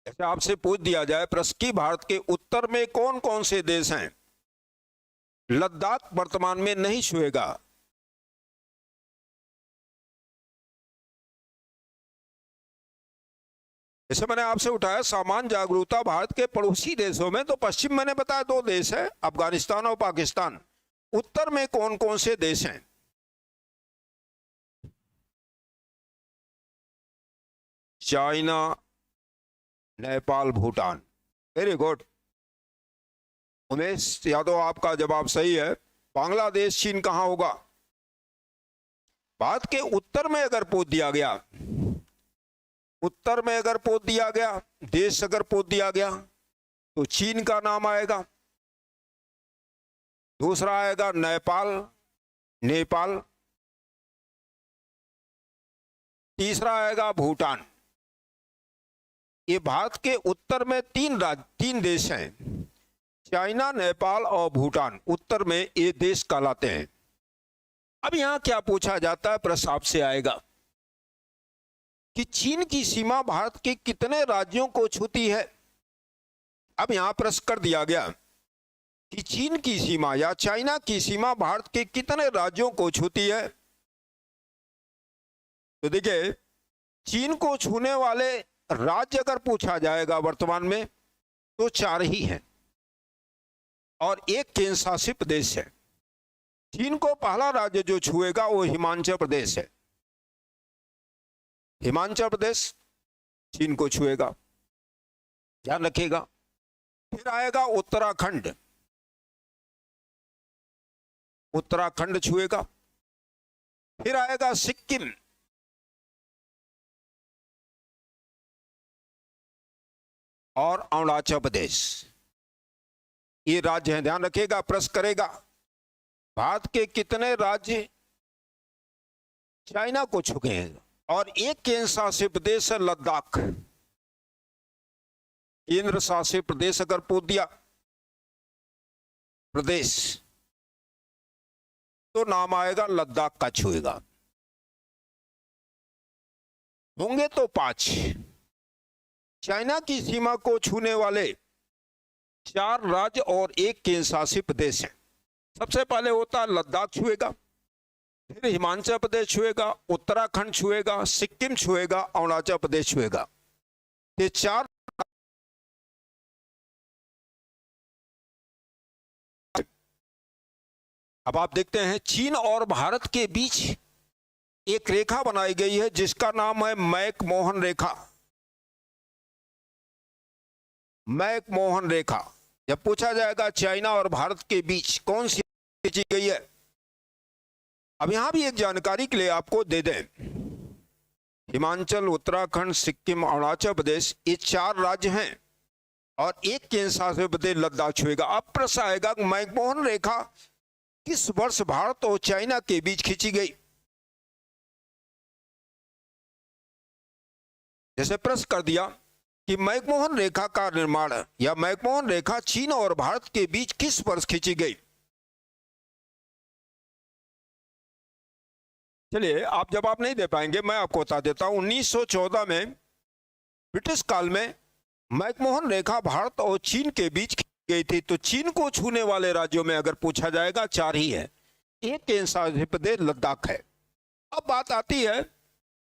[SPEAKER 1] ऐसे आपसे पूछ दिया जाए प्रश्न की भारत के उत्तर में कौन कौन से देश हैं, लद्दाख वर्तमान में नहीं छुएगा। जैसे मैंने आपसे उठाया सामान्य जागरूकता भारत के पड़ोसी देशों में, तो पश्चिम मैंने बताया 2 देश है, अफगानिस्तान और पाकिस्तान। उत्तर में कौन कौन से देश हैं? China, Nepal, Bhutan. Very good Umesh Yadav, आपका जवाब सही है। बांग्लादेश, चीन कहां होगा? भारत के उत्तर में अगर पोत दिया गया, उत्तर में अगर पोत दिया गया, देश अगर पोत दिया गया, तो चीन का नाम आएगा। दूसरा आएगा नेपाल, नेपाल। तीसरा आएगा भूटान। ये भारत के उत्तर में 3 देश हैं, चाइना, नेपाल और भूटान। उत्तर में ये देश कहलाते हैं। अब यहां क्या पूछा जाता है, प्रश्न आपसे आएगा कि चीन की सीमा भारत के कितने राज्यों को छूती है? अब यहां प्रश्न कर दिया गया कि चीन की सीमा या चाइना की सीमा भारत के कितने राज्यों को छूती है। तो देखिए, चीन को छूने वाले राज्य अगर पूछा जाएगा वर्तमान में, तो 4 ही हैं और एक केंद्र शासित प्रदेश है। चीन को पहला राज्य जो छुएगा वो हिमाचल प्रदेश है। हिमाचल प्रदेश चीन को छुएगा, ध्यान रखिएगा। फिर आएगा उत्तराखंड, उत्तराखंड छुएगा। फिर आएगा सिक्किम, और अरुणाचल प्रदेश। ये राज्य हैं, ध्यान रखिएगा। प्रश्न करेगा भारत के कितने राज्य चाइना को छू गए हैं, और एक केंद्र शासित प्रदेश है लद्दाख। केंद्र शासित प्रदेश अगर पूछ दिया प्रदेश, तो नाम आएगा लद्दाख का छुएगा। होंगे तो 5। चाइना की सीमा को छूने वाले 4 राज्य और एक केंद्र शासित प्रदेश है। सबसे पहले होता है लद्दाख छुएगा, फिर हिमाचल प्रदेश छुएगा, उत्तराखंड छुएगा, सिक्किम छुएगा, अरुणाचल प्रदेश छुएगा। ये 4। अब आप देखते हैं चीन और भारत के बीच एक रेखा बनाई गई है जिसका नाम है मैकमोहन रेखा। मैकमोहन रेखा। जब पूछा जाएगा चाइना और भारत के बीच कौन सी खींची गई है, अब यहां भी एक जानकारी के लिए आपको दे दें, हिमाचल, उत्तराखंड, सिक्किम, अरुणाचल प्रदेश, ये 4 राज्य हैं और एक केंद्र शासित प्रदेश लद्दाख छुएगा। अब प्रश्न आएगा मैकमोहन रेखा किस वर्ष भारत और चाइना के बीच खींची गई? जैसे प्रश्न कर दिया कि मैकमोहन रेखा का निर्माण या मैकमोहन रेखा चीन और भारत के बीच किस वर्ष खींची गई? चलिए, आप जवाब नहीं दे पाएंगे, मैं आपको बता देता हूं। 1914 में ब्रिटिश काल में मैकमोहन रेखा भारत और चीन के बीच गई थी। तो चीन को छूने वाले राज्यों में अगर पूछा जाएगा 4 ही है, एक केंद्र शासित प्रदेश लद्दाख है। अब बात आती है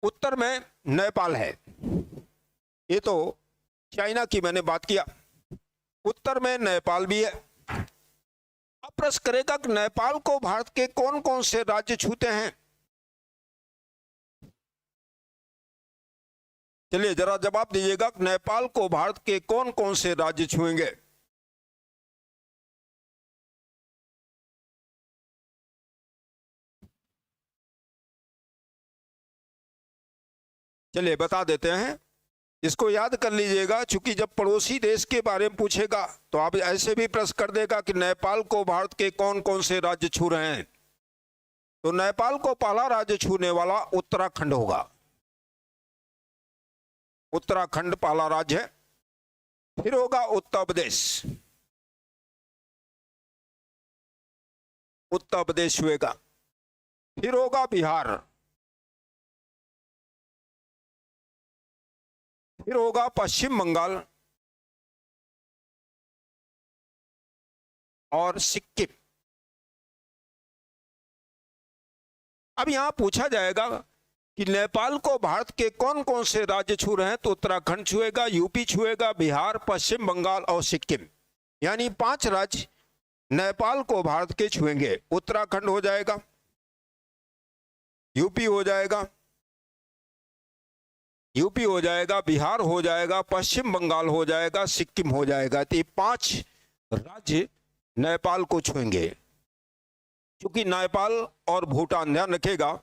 [SPEAKER 1] उत्तर में नेपाल है। ये तो चाइना की मैंने बात किया, उत्तर में नेपाल भी है। अब प्रश्न करेगा कि नेपाल को भारत के कौन कौन से राज्य छूते हैं? चलिए जरा जवाब दीजिएगा, नेपाल को भारत के कौन कौन से राज्य छुएंगे? चलिए बता देते हैं, इसको याद कर लीजिएगा। चूंकि जब पड़ोसी देश के बारे में पूछेगा तो आप ऐसे भी प्रश्न कर देगा कि नेपाल को भारत के कौन कौन से राज्य छू रहे हैं। तो नेपाल को पहला राज्य छूने वाला उत्तराखंड होगा। उत्तराखंड पहला राज्य है। फिर होगा उत्तर प्रदेश, उत्तर प्रदेश छुएगा। फिर होगा बिहार, फिर होगा पश्चिम बंगाल और सिक्किम। अब यहां पूछा जाएगा कि नेपाल को भारत के कौन कौन से राज्य छू रहे हैं, तो उत्तराखंड छुएगा, यूपी छुएगा, बिहार, पश्चिम बंगाल और सिक्किम, यानी 5 राज्य नेपाल को भारत के छुएंगे। उत्तराखंड हो जाएगा, यूपी हो जाएगा, बिहार हो जाएगा, पश्चिम बंगाल हो जाएगा, सिक्किम हो जाएगा। तो ये 5 राज्य नेपाल को छुएंगे। क्योंकि नेपाल और भूटान, ध्यान रखेगा,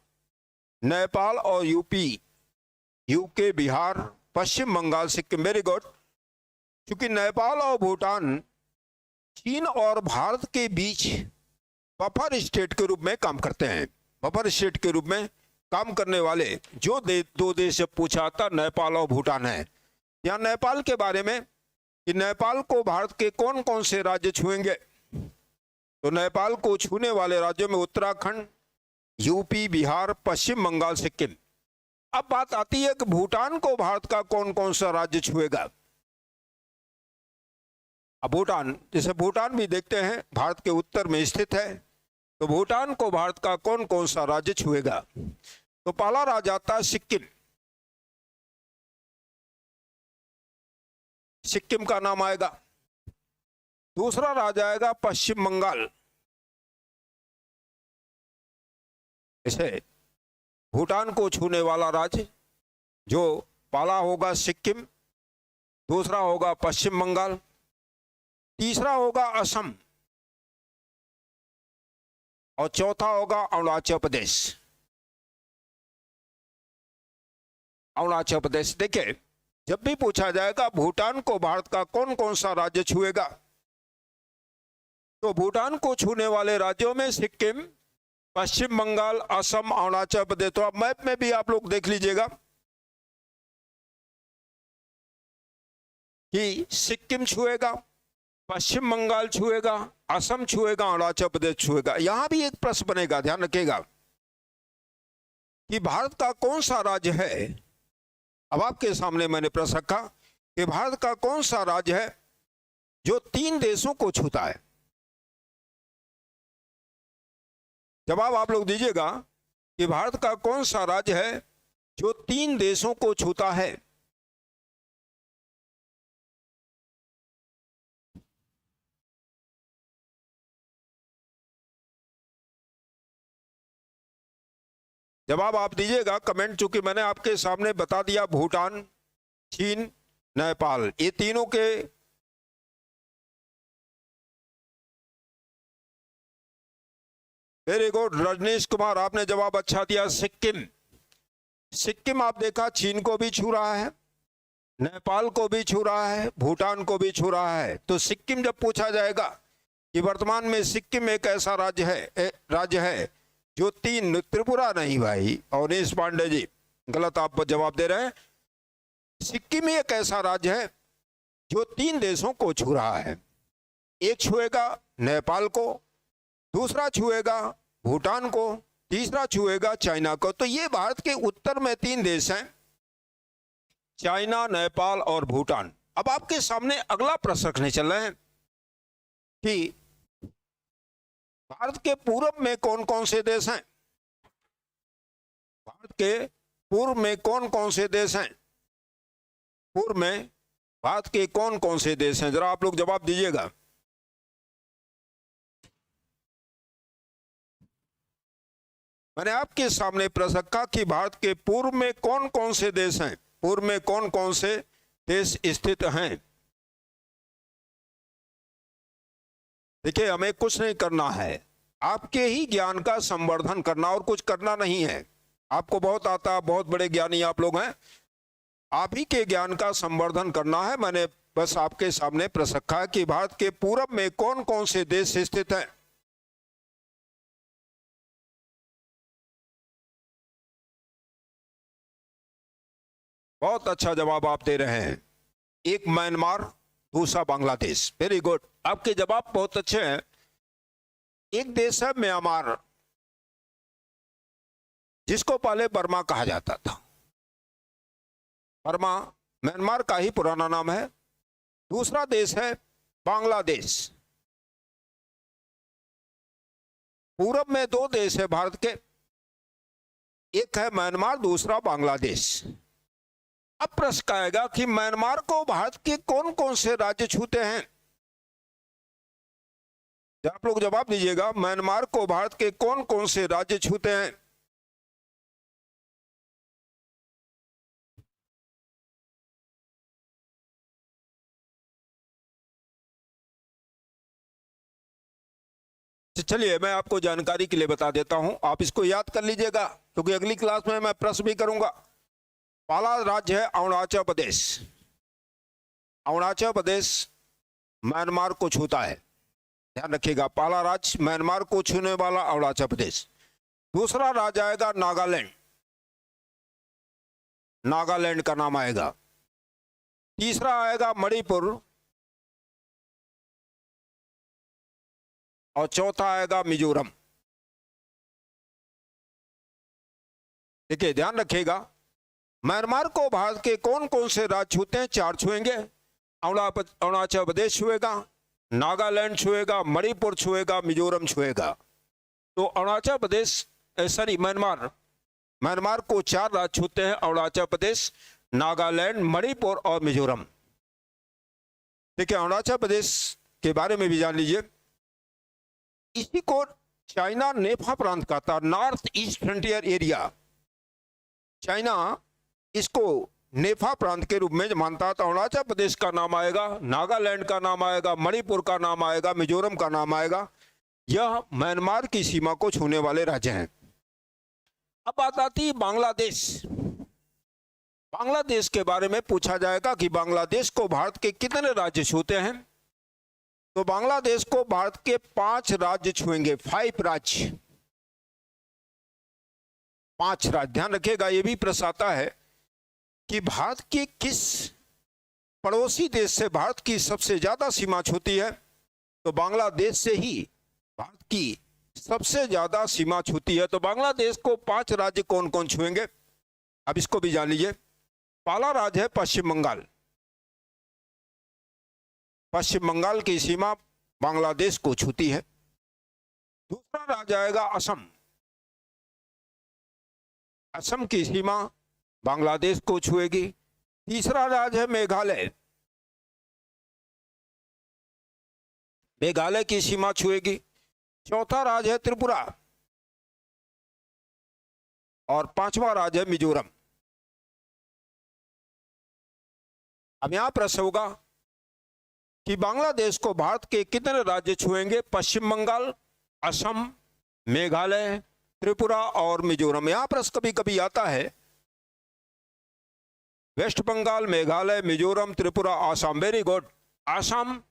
[SPEAKER 1] नेपाल और यूपी, यूके, बिहार, पश्चिम बंगाल, सिक्किम, वेरी गुड। क्योंकि नेपाल और भूटान चीन और भारत के बीच बफर स्टेट के रूप में काम करते हैं। बफर स्टेट के रूप में काम करने वाले जो दो देश जब पूछा था, नेपाल और भूटान है। यहाँ नेपाल के बारे में कि नेपाल को भारत के कौन कौन से राज्य छुएंगे, तो नेपाल को छूने वाले राज्यों में उत्तराखंड, यूपी, बिहार, पश्चिम बंगाल, सिक्किम। अब बात आती है कि भूटान को भारत का कौन कौन सा राज्य छुएगा। अब भूटान, जैसे भूटान भी देखते हैं भारत के उत्तर में स्थित है, तो भूटान को भारत का कौन कौन सा राज्य छुएगा। तो पहला राज्य आता है सिक्किम। सिक्किम का नाम आएगा। दूसरा राज्य आएगा पश्चिम बंगाल। इसे भूटान को छूने वाला राज्य जो पहला होगा सिक्किम, दूसरा होगा पश्चिम बंगाल, तीसरा होगा असम और चौथा होगा अरुणाचल प्रदेश। अरुणाचल प्रदेश, देखिए जब भी पूछा जाएगा भूटान को भारत का कौन कौन सा राज्य छुएगा, तो भूटान को छूने वाले राज्यों में सिक्किम, पश्चिम बंगाल, असम, अरुणाचल प्रदेश। तो अब मैप में भी आप लोग देख लीजिएगा कि सिक्किम छुएगा, पश्चिम बंगाल छुएगा, असम छुएगा, अरुणाचल प्रदेश छुएगा। यहां भी एक प्रश्न बनेगा, ध्यान रखिएगा कि भारत का कौन सा राज्य है। अब आपके सामने मैंने प्रश्न रखा कि भारत का कौन सा राज्य है जो 3 देशों को छूता है। जवाब आप लोग दीजिएगा कि भारत का कौन सा राज्य है जो 3 देशों को छूता है। जवाब आप दीजिएगा कमेंट, चूंकि मैंने आपके सामने बता दिया भूटान, चीन, नेपाल, ये तीनों के वेरी गुड। रजनीश कुमार, आपने जवाब अच्छा दिया। सिक्किम, सिक्किम आप देखा चीन को भी छू रहा है, नेपाल को भी छू रहा है, भूटान को भी छू रहा है। तो सिक्किम जब पूछा जाएगा कि वर्तमान में सिक्किम एक ऐसा राज्य है जो 3, त्रिपुरा नहीं भाई, अवनीश पांडे जी गलत आप जवाब दे रहे हैं। सिक्किम एक ऐसा राज्य है जो 3 देशों को छू रहा है। एक छुएगा नेपाल को, दूसरा छुएगा भूटान को, तीसरा छुएगा चाइना को। तो ये भारत के उत्तर में 3 देश हैं, चाइना, नेपाल और भूटान। अब आपके सामने अगला प्रश्न रखने चल रहे हैं कि भारत के पूर्व में कौन कौन से देश हैं। भारत के पूर्व में कौन कौन से देश हैं। पूर्व में भारत के कौन कौन से देश हैं, जरा आप लोग जवाब दीजिएगा। मैंने आपके सामने प्रश्न रखा कि भारत के पूर्व में कौन कौन से देश हैं, पूर्व में कौन कौन से देश स्थित हैं। देखिए हमें कुछ नहीं करना है, आपके ही ज्ञान का संवर्धन करना, और कुछ करना नहीं है। आपको बहुत आता, बहुत बड़े ज्ञानी आप लोग हैं, आप ही के ज्ञान का संवर्धन करना है। मैंने बस आपके सामने प्रश्न रखा है कि भारत के पूरब में कौन कौन से देश स्थित हैं। बहुत अच्छा जवाब आप दे रहे हैं। एक म्यांमार, दूसरा बांग्लादेश, वेरी गुड। आपके जवाब बहुत अच्छे हैं। एक देश है म्यांमार, जिसको पहले बर्मा कहा जाता था। बर्मा म्यांमार का ही पुराना नाम है। दूसरा देश है बांग्लादेश। पूरब में 2 देश है भारत के, एक है म्यांमार, दूसरा बांग्लादेश। अब प्रश्न आएगा कि म्यांमार को भारत के कौन कौन से राज्य छूते हैं? आप लोग जवाब दीजिएगा, म्यांमार को भारत के कौन कौन से राज्य छूते हैं? चलिए मैं आपको जानकारी के लिए बता देता हूं, आप इसको याद कर लीजिएगा क्योंकि अगली क्लास में मैं प्रश्न भी करूंगा। पहला राज्य है अरुणाचल प्रदेश। अरुणाचल प्रदेश म्यांमार को छूता है, ध्यान रखिएगा। पहला राज्य म्यांमार को छूने वाला अरुणाचल प्रदेश। दूसरा राज्य आएगा नागालैंड, नागालैंड का नाम आएगा। तीसरा आएगा मणिपुर और चौथा आएगा मिजोरम। देखिए ध्यान रखिएगा, म्यांमार को भारत के कौन कौन से राज्य छूते हैं? 4 छुएंगे। अरुणाचल प्रदेश छुएगा, नागालैंड छुएगा, मणिपुर छुएगा, मिजोरम छुएगा। तो अरुणाचल प्रदेश सॉरी म्यांमार को 4 राज्य छूते हैं, अरुणाचल प्रदेश, नागालैंड, मणिपुर और मिजोरम। देखिए अरुणाचल प्रदेश के बारे में भी जान लीजिए। इसी को चाइना नेफा प्रांत कहता, north east frontier area. China इसको नेफा प्रांत के रूप में मानता। तो अरुणाचल प्रदेश का नाम आएगा, नागालैंड का नाम आएगा, मणिपुर का नाम आएगा, मिजोरम का नाम आएगा। यह म्यांमार की सीमा को छूने वाले राज्य हैं। अब बात आती है बांग्लादेश। बांग्लादेश के बारे में पूछा जाएगा कि बांग्लादेश को भारत के कितने राज्य छूते हैं? तो बांग्लादेश को भारत के 5 राज्य छुएंगे, 5 राज्य, 5 राज्य। ध्यान रखिएगा, यह भी प्रश्न आता है कि भारत के किस पड़ोसी देश से भारत की सबसे ज्यादा सीमा छूती है? तो बांग्लादेश से ही भारत की सबसे ज्यादा सीमा छूती है। तो बांग्लादेश को 5 राज्य कौन कौन छुएंगे? अब इसको भी जान लीजिए। पहला राज्य है पश्चिम बंगाल। पश्चिम बंगाल की सीमा बांग्लादेश को छूती है। दूसरा राज्य आएगा असम। असम की सीमा बांग्लादेश को छुएगी। तीसरा राज्य है मेघालय। मेघालय की सीमा छुएगी। चौथा राज्य है त्रिपुरा और 5वां राज्य है मिजोरम। अब यहां प्रश्न होगा कि बांग्लादेश को भारत के कितने राज्य छुएंगे? पश्चिम बंगाल, असम, मेघालय, त्रिपुरा और मिजोरम। यहां प्रश्न कभी कभी आता है West Bengal, Meghalaya, Mizoram, Tripura, Assam. Very good. Assam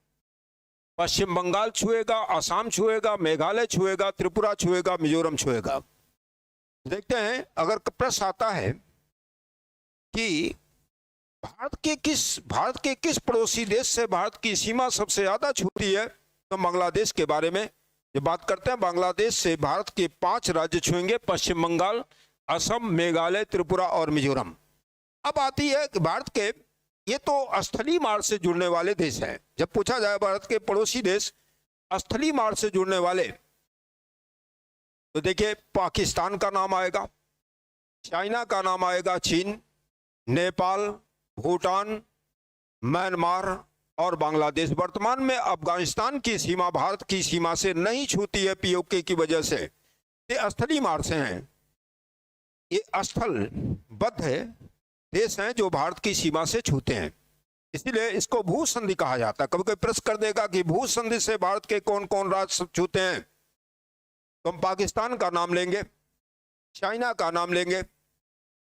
[SPEAKER 1] Paschim Bangal छुएगा, आसाम छुएगा, मेघालय छुएगा, त्रिपुरा छुएगा, मिजोरम छुएगा। देखते हैं अगर प्रश्न आता है कि भारत के किस पड़ोसी देश से भारत की सीमा सबसे ज्यादा छूती है? तो बांग्लादेश के बारे में जब बात करते हैं, बांग्लादेश से भारत के 5 राज्य छुएंगे, पश्चिम बंगाल, असम, मेघालय, त्रिपुरा और मिजोरम। अब आती है कि भारत के, ये तो स्थलीय मार्ग से जुड़ने वाले देश हैं। जब पूछा जाए भारत के पड़ोसी देश स्थलीय मार्ग से जुड़ने वाले, तो देखिए पाकिस्तान का नाम आएगा, चाइना का नाम आएगा, चीन, नेपाल, भूटान, म्यांमार और बांग्लादेश। वर्तमान में अफगानिस्तान की सीमा भारत की सीमा से नहीं छूती है पीओके की वजह से। ये स्थलीय मार्ग से हैं, ये स्थलबद्ध देश हैं जो भारत की सीमा से छूते हैं, इसीलिए इसको भू संधि कहा जाता है। कभी कोई प्रश्न कर देगा कि भू संधि से भारत के कौन कौन राज्य छूते हैं, तो हम पाकिस्तान का नाम लेंगे, चाइना का नाम लेंगे,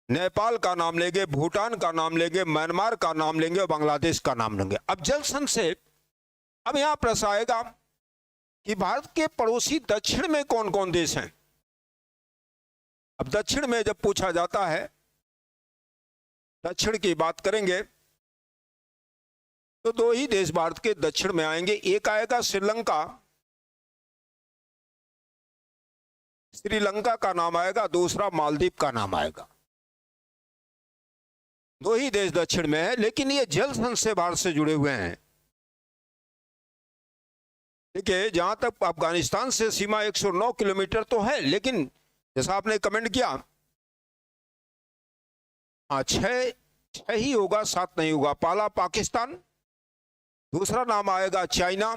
[SPEAKER 1] नेपाल का नाम लेंगे, भूटान का नाम लेंगे, म्यांमार का नाम लेंगे और बांग्लादेश का नाम लेंगे। अब जल संक्षेप, अब यहां प्रश्न आएगा कि भारत के पड़ोसी दक्षिण में कौन कौन देश हैं? अब दक्षिण में जब पूछा जाता है, दक्षिण की बात करेंगे तो 2 ही देश भारत के दक्षिण में आएंगे। एक आएगा श्रीलंका, श्रीलंका का नाम आएगा, दूसरा मालदीव का नाम आएगा। 2 ही देश दक्षिण में है, लेकिन ये जल संधि से भारत से जुड़े हुए हैं। देखिए जहां तक अफगानिस्तान से सीमा 109 किलोमीटर तो है, लेकिन जैसा आपने कमेंट किया हाँ, छह ही होगा, 7 नहीं होगा। पहला पाकिस्तान, दूसरा नाम आएगा चाइना,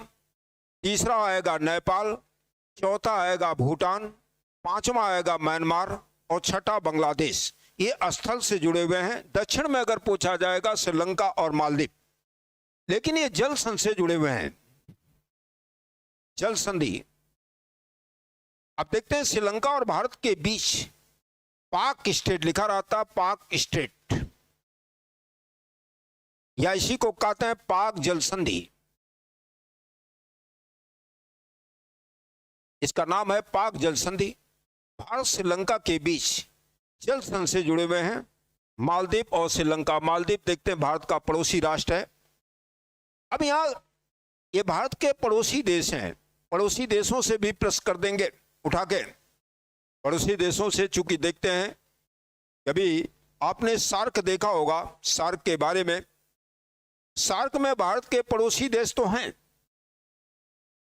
[SPEAKER 1] तीसरा आएगा नेपाल, चौथा आएगा भूटान, पांचवा आएगा म्यांमार और छठा बांग्लादेश। ये स्थल से जुड़े हुए हैं। दक्षिण में अगर पूछा जाएगा श्रीलंका और मालदीव, लेकिन ये जल संधि से जुड़े हुए हैं। जल संधि अब देखते हैं, श्रीलंका और भारत के बीच पाक स्टेट लिखा रहता, पाक स्टेट, या इसी को कहते हैं पाक जल संधि। इसका नाम है पाक जल संधि। भारत श्रीलंका के बीच जल संधि से जुड़े हुए हैं मालदीव और श्रीलंका। मालदीव देखते हैं भारत का पड़ोसी राष्ट्र है। अब यहां ये भारत के पड़ोसी देश हैं, पड़ोसी देशों से भी प्रश्न कर देंगे उठा के। पड़ोसी देशों से चूंकि देखते हैं, कभी आपने सार्क देखा होगा, सार्क के बारे में। सार्क में भारत के पड़ोसी देश तो हैं,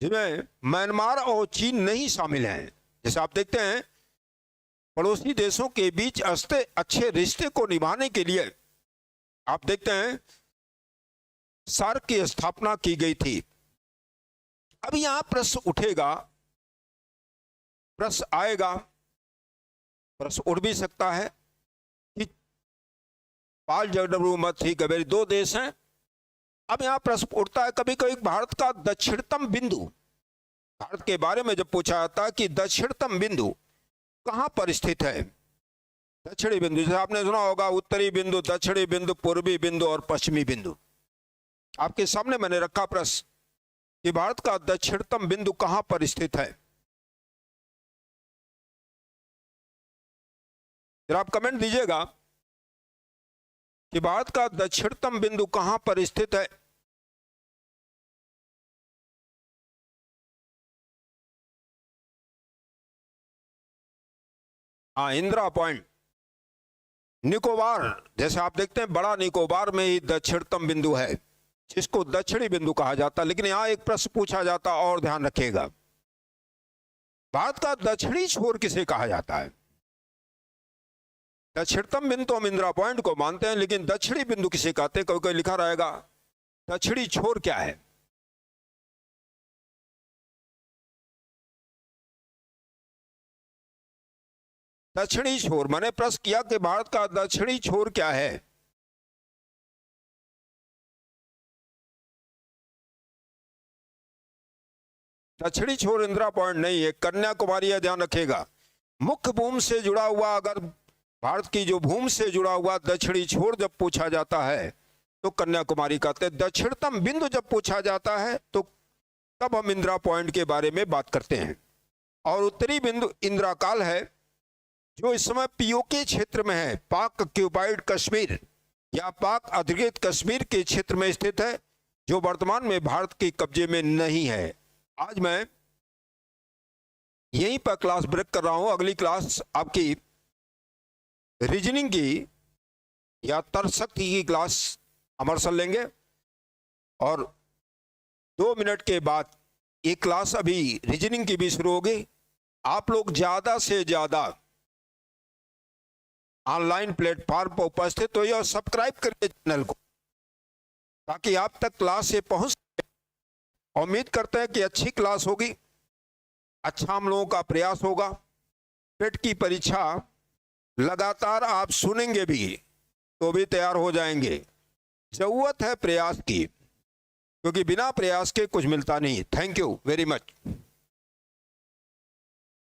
[SPEAKER 1] जिनमें म्यांमार और चीन नहीं शामिल हैं। जैसे आप देखते हैं, पड़ोसी देशों के बीच अच्छे रिश्ते को निभाने के लिए आप देखते हैं सार्क की स्थापना की गई थी। अब यहां प्रश्न उठेगा, प्रश्न आएगा, प्रश्न उठ भी सकता है कि पाल जगडबरू मत ही गवेरी 2 देश हैं। अब यहां प्रश्न उठता है कभी कभी भारत का दक्षिणतम बिंदु, भारत के बारे में जब पूछा जाता है कि दक्षिणतम बिंदु कहां पर स्थित है। दक्षिणी बिंदु, जैसे आपने सुना होगा उत्तरी बिंदु, दक्षिणी बिंदु, पूर्वी बिंदु और पश्चिमी बिंदु। आपके सामने मैंने रखा प्रश्न कि भारत का दक्षिणतम बिंदु कहां पर स्थित है। जरा आप कमेंट दीजिएगा कि भारत का दक्षिणतम बिंदु कहां पर स्थित है। हाँ, इंदिरा पॉइंट, निकोबार, जैसे आप देखते हैं बड़ा निकोबार में ही दक्षिणतम बिंदु है, जिसको दक्षिणी बिंदु कहा जाता है। लेकिन यहां एक प्रश्न पूछा जाता और ध्यान रखिएगा, भारत का दक्षिणी छोर किसे कहा जाता है। दक्षिणतम बिंदु हम इंदिरा पॉइंट को मानते हैं, लेकिन दक्षिणी बिंदु किसे कहते हैं। कोई कोई लिखा रहेगा दक्षिणी छोर क्या है। दक्षिणी छोर, मैंने प्रश्न किया कि भारत का दक्षिणी छोर क्या है। दक्षिणी छोर इंदिरा पॉइंट नहीं है, कन्याकुमारी है, ध्यान रखिएगा। मुख्य भूमि से जुड़ा हुआ, अगर भारत की जो भूमि से जुड़ा हुआ दक्षिणी छोर जब पूछा जाता है तो कन्याकुमारी कहते हैं। दक्षिणतम बिंदु जब पूछा जाता है तो तब हम इंदिरा पॉइंट के बारे में बात करते हैं। और उत्तरी बिंदु इंदिरा काल है, जो इस समय पीओके क्षेत्र में है, पाक ऑक्यूपाइड कश्मीर या पाक अधिकृत कश्मीर के क्षेत्र में स्थित है, जो वर्तमान में भारत के कब्जे में नहीं है। आज मैं यहीं पर क्लास ब्रेक कर रहा हूं। अगली क्लास आपकी रीजनिंग की या तर्कशक्ति की क्लास अमरसल लेंगे, और 2 मिनट के बाद एक क्लास अभी रीजनिंग की भी शुरू होगी। आप लोग ज्यादा से ज्यादा ऑनलाइन प्लेटफॉर्म पर उपस्थित होइए और सब्सक्राइब करिए चैनल को, ताकि आप तक क्लास से पहुंच सके। उम्मीद करते हैं कि अच्छी क्लास होगी, अच्छा हम लोगों का प्रयास होगा। टेट की परीक्षा लगातार आप सुनेंगे भी तो भी तैयार हो जाएंगे। जरूरत है प्रयास की, क्योंकि बिना प्रयास के कुछ मिलता नहीं। Thank you very much.